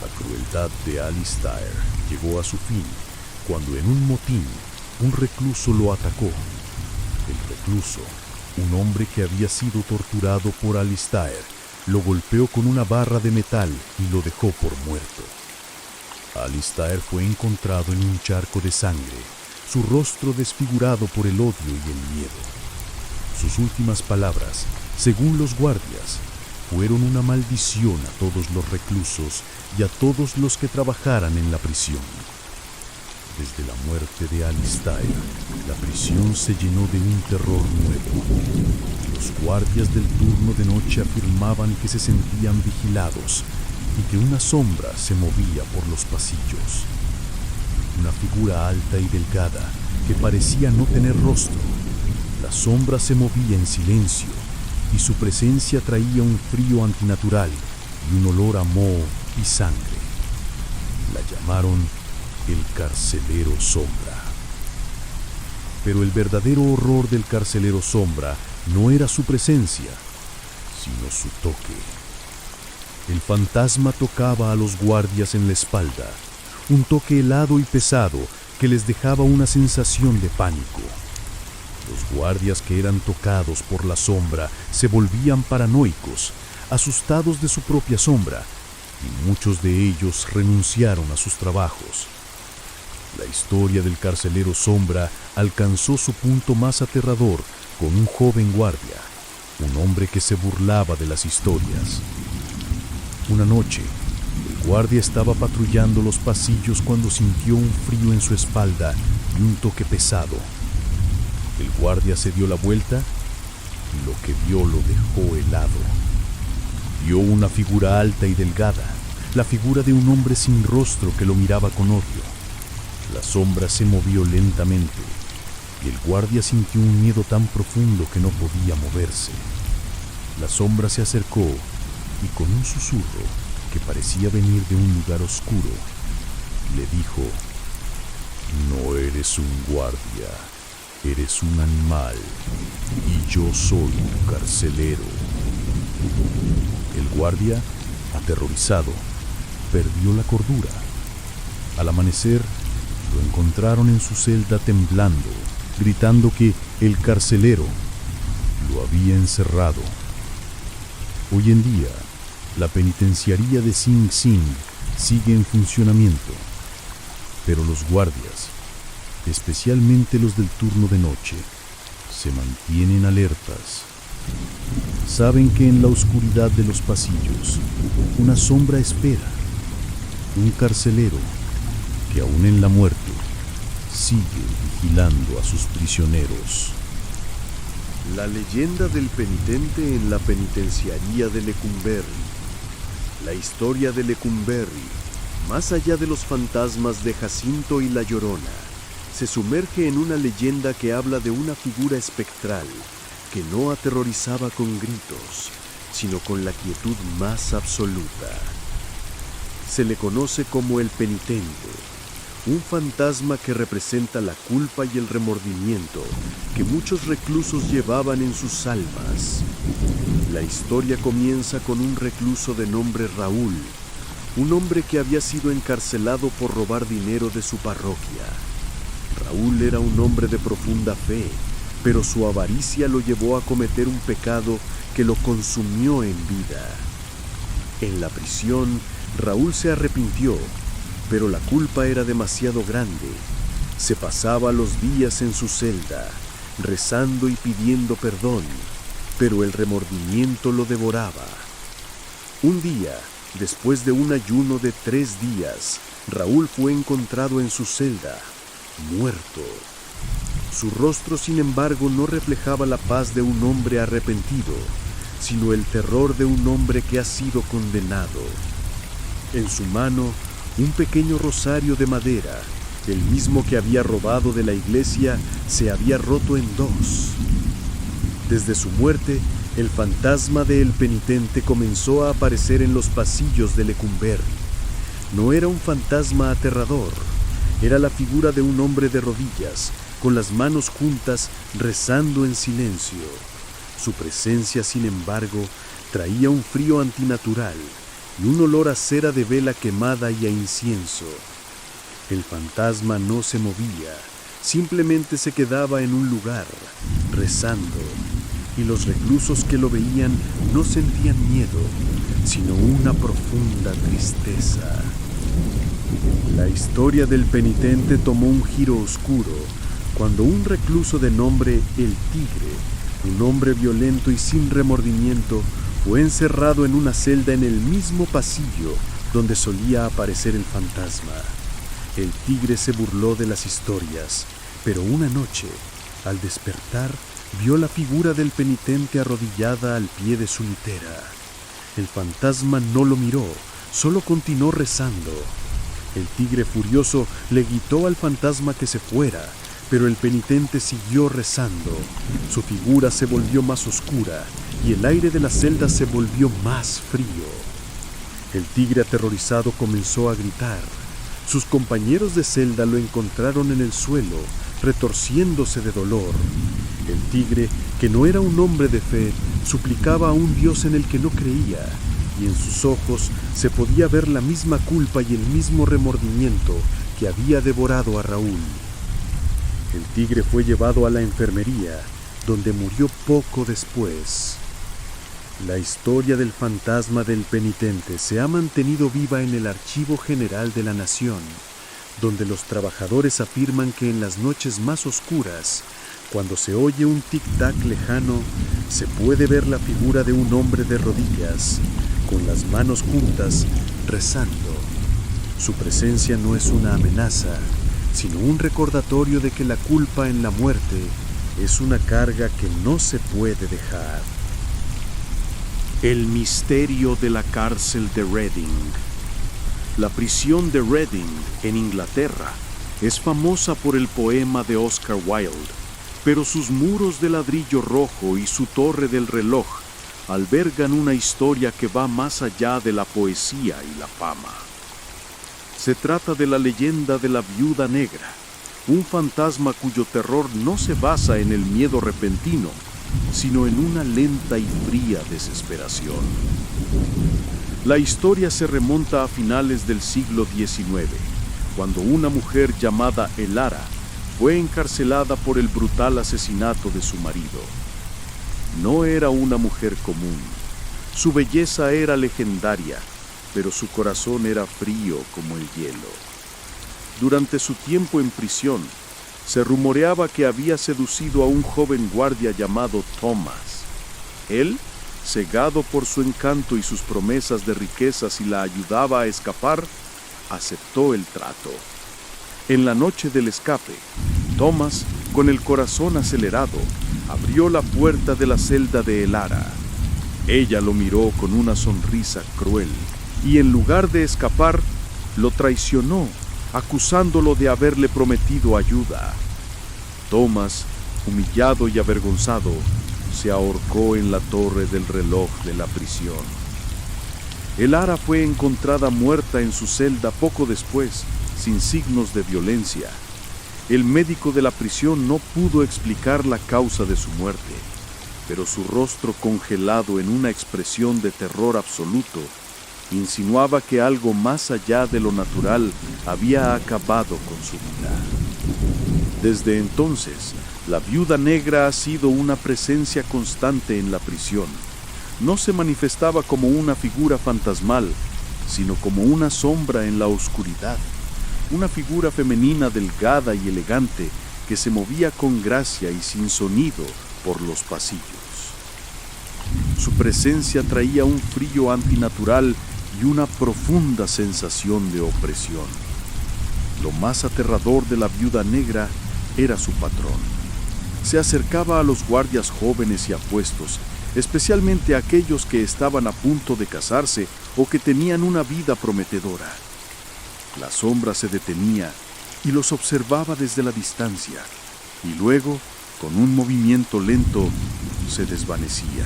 La crueldad de Alistair llegó a su fin cuando en un motín un recluso lo atacó. El recluso, un hombre que había sido torturado por Alistair, lo golpeó con una barra de metal y lo dejó por muerto. Alistair fue encontrado en un charco de sangre, su rostro desfigurado por el odio y el miedo. Sus últimas palabras, según los guardias, fueron una maldición a todos los reclusos y a todos los que trabajaran en la prisión. Desde la muerte de Alistair, la prisión se llenó de un terror nuevo. Los guardias del turno de noche afirmaban que se sentían vigilados y que una sombra se movía por los pasillos. Una figura alta y delgada que parecía no tener rostro. La sombra se movía en silencio y su presencia traía un frío antinatural y un olor a moho y sangre. La llamaron el carcelero sombra. Pero el verdadero horror del carcelero sombra no era su presencia, sino su toque. El fantasma tocaba a los guardias en la espalda, un toque helado y pesado que les dejaba una sensación de pánico. Los guardias que eran tocados por la sombra se volvían paranoicos, asustados de su propia sombra, y muchos de ellos renunciaron a sus trabajos. La historia del carcelero sombra alcanzó su punto más aterrador con un joven guardia, un hombre que se burlaba de las historias. Una noche, el guardia estaba patrullando los pasillos cuando sintió un frío en su espalda y un toque pesado. El guardia se dio la vuelta y lo que vio lo dejó helado. Vio una figura alta y delgada, la figura de un hombre sin rostro que lo miraba con odio. La sombra se movió lentamente y el guardia sintió un miedo tan profundo que no podía moverse. La sombra se acercó y con un susurro que parecía venir de un lugar oscuro, le dijo: «No eres un guardia, eres un animal y yo soy tu carcelero». El guardia, aterrorizado, perdió la cordura. Al amanecer, lo encontraron en su celda temblando, gritando que el carcelero lo había encerrado. Hoy en día, la penitenciaría de Sing Sing sigue en funcionamiento, pero los guardias, especialmente los del turno de noche, se mantienen alertas. Saben que en la oscuridad de los pasillos, una sombra espera, un carcelero que aún en la muerte sigue vigilando a sus prisioneros. La leyenda del penitente en la penitenciaría de Lecumberri. La historia de Lecumberri, más allá de los fantasmas de Jacinto y La Llorona, se sumerge en una leyenda que habla de una figura espectral que no aterrorizaba con gritos, sino con la quietud más absoluta. Se le conoce como el penitente, un fantasma que representa la culpa y el remordimiento que muchos reclusos llevaban en sus almas. La historia comienza con un recluso de nombre Raúl, un hombre que había sido encarcelado por robar dinero de su parroquia. Raúl era un hombre de profunda fe, pero su avaricia lo llevó a cometer un pecado que lo consumió en vida. En la prisión, Raúl se arrepintió, pero la culpa era demasiado grande. Se pasaba los días en su celda, rezando y pidiendo perdón, pero el remordimiento lo devoraba. Un día, después de un ayuno de 3 días, Raúl fue encontrado en su celda, muerto. Su rostro, sin embargo, no reflejaba la paz de un hombre arrepentido, sino el terror de un hombre que ha sido condenado. En su mano, un pequeño rosario de madera, el mismo que había robado de la iglesia, se había roto en 2. Desde su muerte, el fantasma del penitente comenzó a aparecer en los pasillos de Lecumberri. No era un fantasma aterrador, era la figura de un hombre de rodillas, con las manos juntas, rezando en silencio. Su presencia, sin embargo, traía un frío antinatural y un olor a cera de vela quemada y a incienso. El fantasma no se movía, simplemente se quedaba en un lugar, rezando, y los reclusos que lo veían no sentían miedo, sino una profunda tristeza. La historia del penitente tomó un giro oscuro cuando un recluso de nombre El Tigre, un hombre violento y sin remordimiento, fue encerrado en una celda en el mismo pasillo donde solía aparecer el fantasma. El Tigre se burló de las historias, pero una noche, al despertar, vio la figura del penitente arrodillada al pie de su litera. El fantasma no lo miró, solo continuó rezando. El Tigre, furioso, le gritó al fantasma que se fuera, pero el penitente siguió rezando. Su figura se volvió más oscura y el aire de la celda se volvió más frío. El Tigre, aterrorizado, comenzó a gritar. Sus compañeros de celda lo encontraron en el suelo, retorciéndose de dolor. El Tigre, que no era un hombre de fe, suplicaba a un Dios en el que no creía, y en sus ojos se podía ver la misma culpa y el mismo remordimiento que había devorado a Raúl. El Tigre fue llevado a la enfermería, donde murió poco después. La historia del fantasma del penitente se ha mantenido viva en el Archivo General de la Nación, donde los trabajadores afirman que en las noches más oscuras, cuando se oye un tic-tac lejano, se puede ver la figura de un hombre de rodillas, con las manos juntas, rezando. Su presencia no es una amenaza, sino un recordatorio de que la culpa en la muerte es una carga que no se puede dejar. El misterio de la cárcel de Reading. La prisión de Reading, en Inglaterra, es famosa por el poema de Oscar Wilde, pero sus muros de ladrillo rojo y su torre del reloj albergan una historia que va más allá de la poesía y la fama. Se trata de la leyenda de la Viuda Negra, un fantasma cuyo terror no se basa en el miedo repentino, sino en una lenta y fría desesperación. La historia se remonta a finales del siglo XIX, cuando una mujer llamada Elara fue encarcelada por el brutal asesinato de su marido. No era una mujer común. Su belleza era legendaria, pero su corazón era frío como el hielo. Durante su tiempo en prisión, se rumoreaba que había seducido a un joven guardia llamado Thomas. Él, cegado por su encanto y sus promesas de riquezas si la ayudaba a escapar, aceptó el trato. En la noche del escape, Thomas, con el corazón acelerado, abrió la puerta de la celda de Elara. Ella lo miró con una sonrisa cruel y en lugar de escapar, lo traicionó, acusándolo de haberle prometido ayuda. Thomas, humillado y avergonzado, se ahorcó en la torre del reloj de la prisión. Elara fue encontrada muerta en su celda poco después, sin signos de violencia. El médico de la prisión no pudo explicar la causa de su muerte, pero su rostro congelado en una expresión de terror absoluto insinuaba que algo más allá de lo natural había acabado con su vida. Desde entonces, la Viuda Negra ha sido una presencia constante en la prisión. No se manifestaba como una figura fantasmal, sino como una sombra en la oscuridad, una figura femenina delgada y elegante que se movía con gracia y sin sonido por los pasillos. Su presencia traía un frío antinatural y una profunda sensación de opresión. Lo más aterrador de la Viuda Negra era su patrón. Se acercaba a los guardias jóvenes y apuestos, especialmente a aquellos que estaban a punto de casarse o que tenían una vida prometedora. La sombra se detenía y los observaba desde la distancia, y luego, con un movimiento lento, se desvanecía.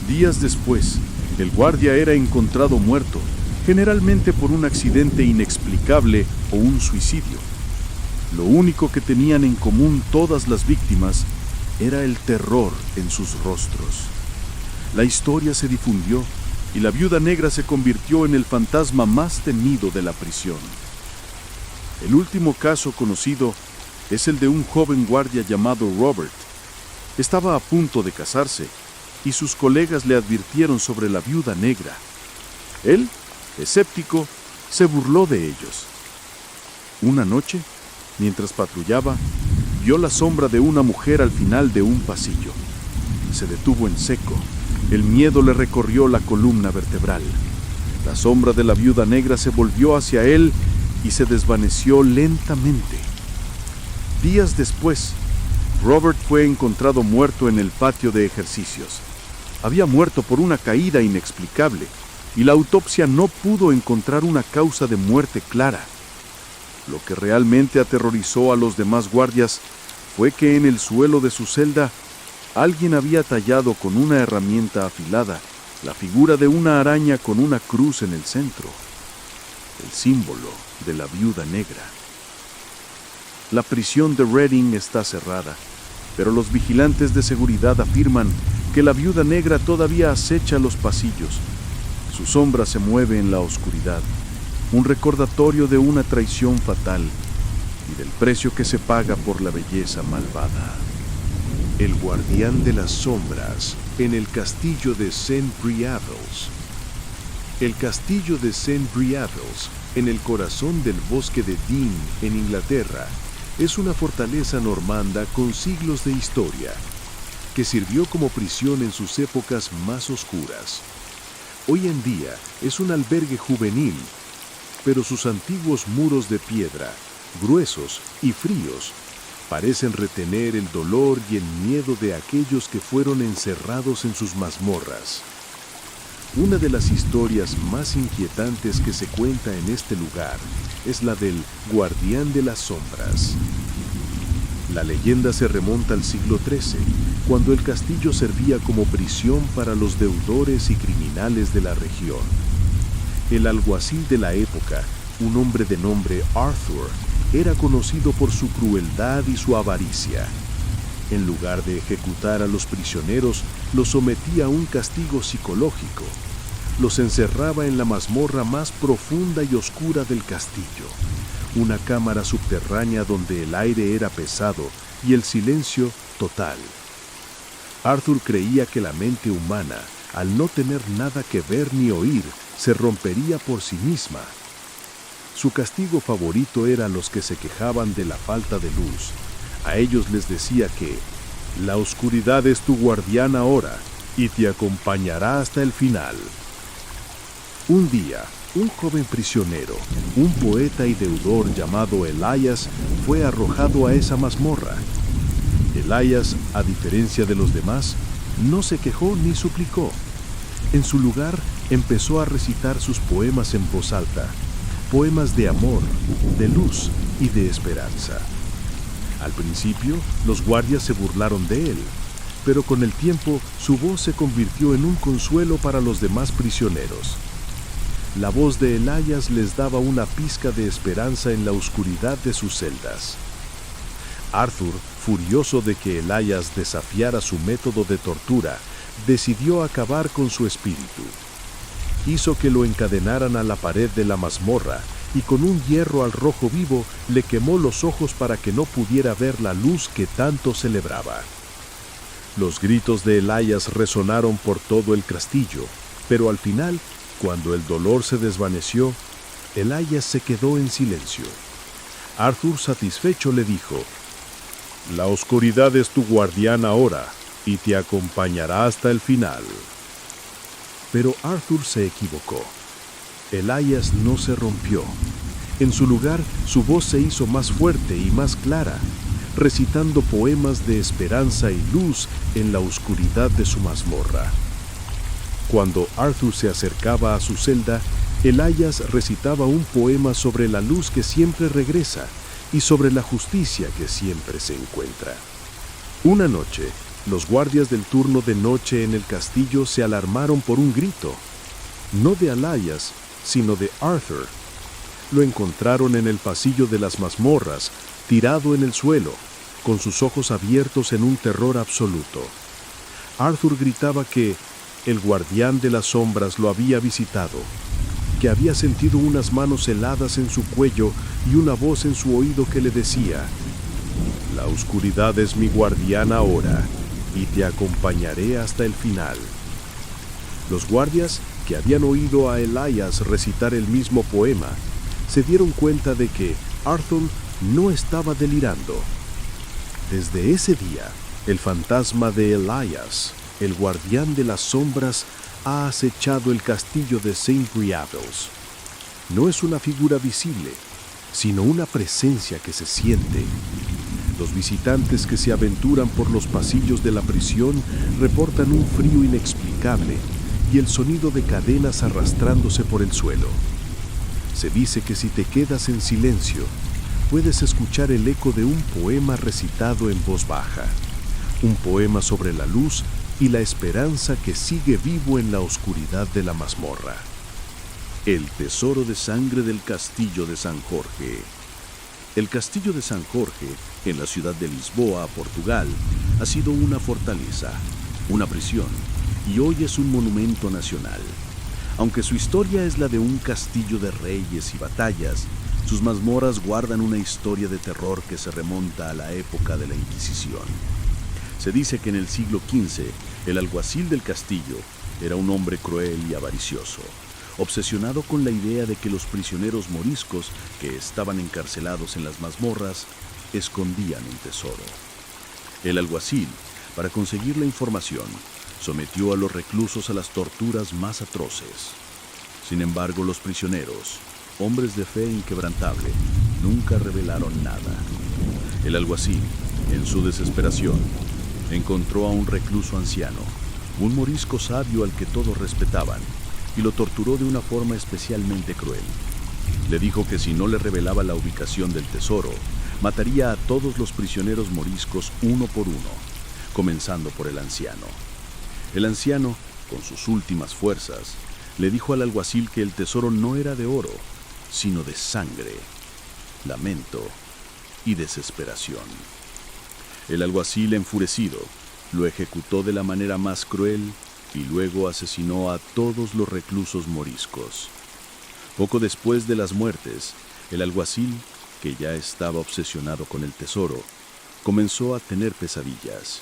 Días después, el guardia era encontrado muerto, generalmente por un accidente inexplicable o un suicidio. Lo único que tenían en común todas las víctimas era el terror en sus rostros. La historia se difundió y la Viuda Negra se convirtió en el fantasma más temido de la prisión. El último caso conocido es el de un joven guardia llamado Robert. Estaba a punto de casarse y sus colegas le advirtieron sobre la Viuda Negra. Él, escéptico, se burló de ellos. Una noche, mientras patrullaba, vio la sombra de una mujer al final de un pasillo. Se detuvo en seco. El miedo le recorrió la columna vertebral. La sombra de la Viuda Negra se volvió hacia él y se desvaneció lentamente. Días después, Robert fue encontrado muerto en el patio de ejercicios. Había muerto por una caída inexplicable y la autopsia no pudo encontrar una causa de muerte clara. Lo que realmente aterrorizó a los demás guardias fue que en el suelo de su celda alguien había tallado con una herramienta afilada la figura de una araña con una cruz en el centro, el símbolo de la Viuda Negra. La prisión de Reading está cerrada, pero los vigilantes de seguridad afirman que la Viuda Negra todavía acecha los pasillos. Su sombra se mueve en la oscuridad, un recordatorio de una traición fatal y del precio que se paga por la belleza malvada. El guardián de las sombras en el castillo de St. Briavels. El castillo de St. Briavels, en el corazón del bosque de Dean, en Inglaterra, es una fortaleza normanda con siglos de historia, que sirvió como prisión en sus épocas más oscuras. Hoy en día es un albergue juvenil, pero sus antiguos muros de piedra, gruesos y fríos, parecen retener el dolor y el miedo de aquellos que fueron encerrados en sus mazmorras. Una de las historias más inquietantes que se cuenta en este lugar es la del guardián de las sombras. La leyenda se remonta al siglo XIII, cuando el castillo servía como prisión para los deudores y criminales de la región. El alguacil de la época, un hombre de nombre Arthur, era conocido por su crueldad y su avaricia. En lugar de ejecutar a los prisioneros, los sometía a un castigo psicológico. Los encerraba en la mazmorra más profunda y oscura del castillo, una cámara subterránea donde el aire era pesado y el silencio total. Arthur creía que la mente humana, al no tener nada que ver ni oír, se rompería por sí misma. Su castigo favorito era a los que se quejaban de la falta de luz. A ellos les decía que la oscuridad es tu guardián ahora y te acompañará hasta el final. Un día, un joven prisionero, un poeta y deudor llamado Elías, fue arrojado a esa mazmorra. Elías, a diferencia de los demás, no se quejó ni suplicó. En su lugar, empezó a recitar sus poemas en voz alta, poemas de amor, de luz y de esperanza. Al principio, los guardias se burlaron de él, pero con el tiempo su voz se convirtió en un consuelo para los demás prisioneros. La voz de Elías les daba una pizca de esperanza en la oscuridad de sus celdas. Arthur, furioso de que Elías desafiara su método de tortura, decidió acabar con su espíritu. Hizo que lo encadenaran a la pared de la mazmorra y con un hierro al rojo vivo le quemó los ojos para que no pudiera ver la luz que tanto celebraba. Los gritos de Elías resonaron por todo el castillo, pero al final, cuando el dolor se desvaneció, Elías se quedó en silencio. Arthur, satisfecho, le dijo: «La oscuridad es tu guardián ahora y te acompañará hasta el final». Pero Arthur se equivocó. Elías no se rompió. En su lugar, su voz se hizo más fuerte y más clara, recitando poemas de esperanza y luz en la oscuridad de su mazmorra. Cuando Arthur se acercaba a su celda, Elías recitaba un poema sobre la luz que siempre regresa y sobre la justicia que siempre se encuentra. Una noche, los guardias del turno de noche en el castillo se alarmaron por un grito, no de Elías, sino de Arthur. Lo encontraron en el pasillo de las mazmorras, tirado en el suelo, con sus ojos abiertos en un terror absoluto. Arthur gritaba que el guardián de las sombras lo había visitado, que había sentido unas manos heladas en su cuello y una voz en su oído que le decía: «La oscuridad es mi guardián ahora, y te acompañaré hasta el final». Los guardias, que habían oído a Elías recitar el mismo poema, se dieron cuenta de que Arthur no estaba delirando. Desde ese día, el fantasma de Elías, el guardián de las sombras, ha acechado el castillo de St. Briavels. No es una figura visible, sino una presencia que se siente. Los visitantes que se aventuran por los pasillos de la prisión reportan un frío inexplicable y el sonido de cadenas arrastrándose por el suelo. Se dice que si te quedas en silencio, puedes escuchar el eco de un poema recitado en voz baja, un poema sobre la luz y la esperanza que sigue vivo en la oscuridad de la mazmorra. El tesoro de sangre del castillo de San Jorge. El castillo de San Jorge, en la ciudad de Lisboa, Portugal, ha sido una fortaleza, una prisión, y hoy es un monumento nacional. Aunque su historia es la de un castillo de reyes y batallas, sus mazmorras guardan una historia de terror que se remonta a la época de la Inquisición. Se dice que en el siglo XV, el alguacil del castillo era un hombre cruel y avaricioso, obsesionado con la idea de que los prisioneros moriscos que estaban encarcelados en las mazmorras escondían un tesoro. El alguacil, para conseguir la información, sometió a los reclusos a las torturas más atroces. Sin embargo, los prisioneros, hombres de fe inquebrantable, nunca revelaron nada. El alguacil, en su desesperación, encontró a un recluso anciano, un morisco sabio al que todos respetaban, y lo torturó de una forma especialmente cruel. Le dijo que si no le revelaba la ubicación del tesoro, Mataría a todos los prisioneros moriscos uno por uno, comenzando por el anciano. El anciano, con sus últimas fuerzas, le dijo al alguacil que el tesoro no era de oro, sino de sangre, lamento y desesperación. El alguacil, enfurecido, lo ejecutó de la manera más cruel y luego asesinó a todos los reclusos moriscos. Poco después de las muertes, el alguacil, que ya estaba obsesionado con el tesoro, comenzó a tener pesadillas.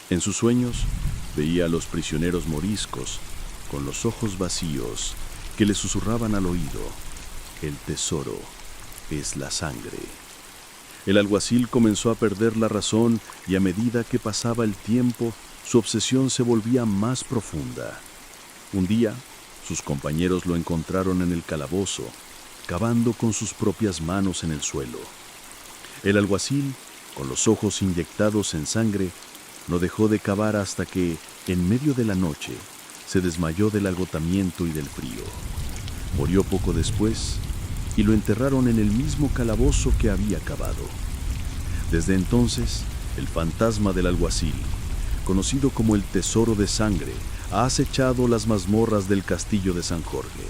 En sus sueños, veía a los prisioneros moriscos con los ojos vacíos que le susurraban al oído: el tesoro es la sangre. El alguacil comenzó a perder la razón y a medida que pasaba el tiempo, su obsesión se volvía más profunda. Un día, sus compañeros lo encontraron en el calabozo, cavando con sus propias manos en el suelo. El alguacil, con los ojos inyectados en sangre, no dejó de cavar hasta que, en medio de la noche, se desmayó del agotamiento y del frío. Murió poco después y lo enterraron en el mismo calabozo que había cavado. Desde entonces, el fantasma del alguacil, conocido como el Tesoro de Sangre, ha acechado las mazmorras del castillo de San Jorge.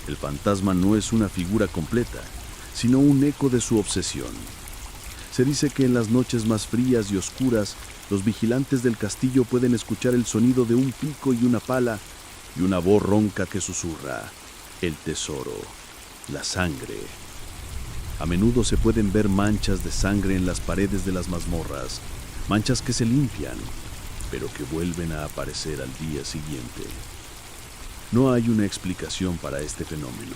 El fantasma no es una figura completa, sino un eco de su obsesión. Se dice que en las noches más frías y oscuras, los vigilantes del castillo pueden escuchar el sonido de un pico y una pala y una voz ronca que susurra: el tesoro, la sangre. A menudo se pueden ver manchas de sangre en las paredes de las mazmorras, manchas que se limpian, pero que vuelven a aparecer al día siguiente. No hay una explicación para este fenómeno,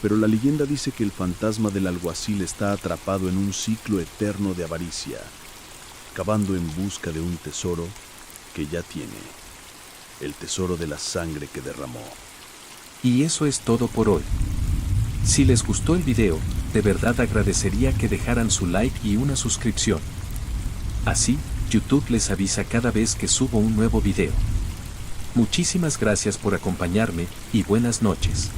pero la leyenda dice que el fantasma del alguacil está atrapado en un ciclo eterno de avaricia, cavando en busca de un tesoro que ya tiene, el tesoro de la sangre que derramó. Y eso es todo por hoy. Si les gustó el video, de verdad agradecería que dejaran su like y una suscripción. Así, YouTube les avisa cada vez que subo un nuevo video. Muchísimas gracias por acompañarme y buenas noches.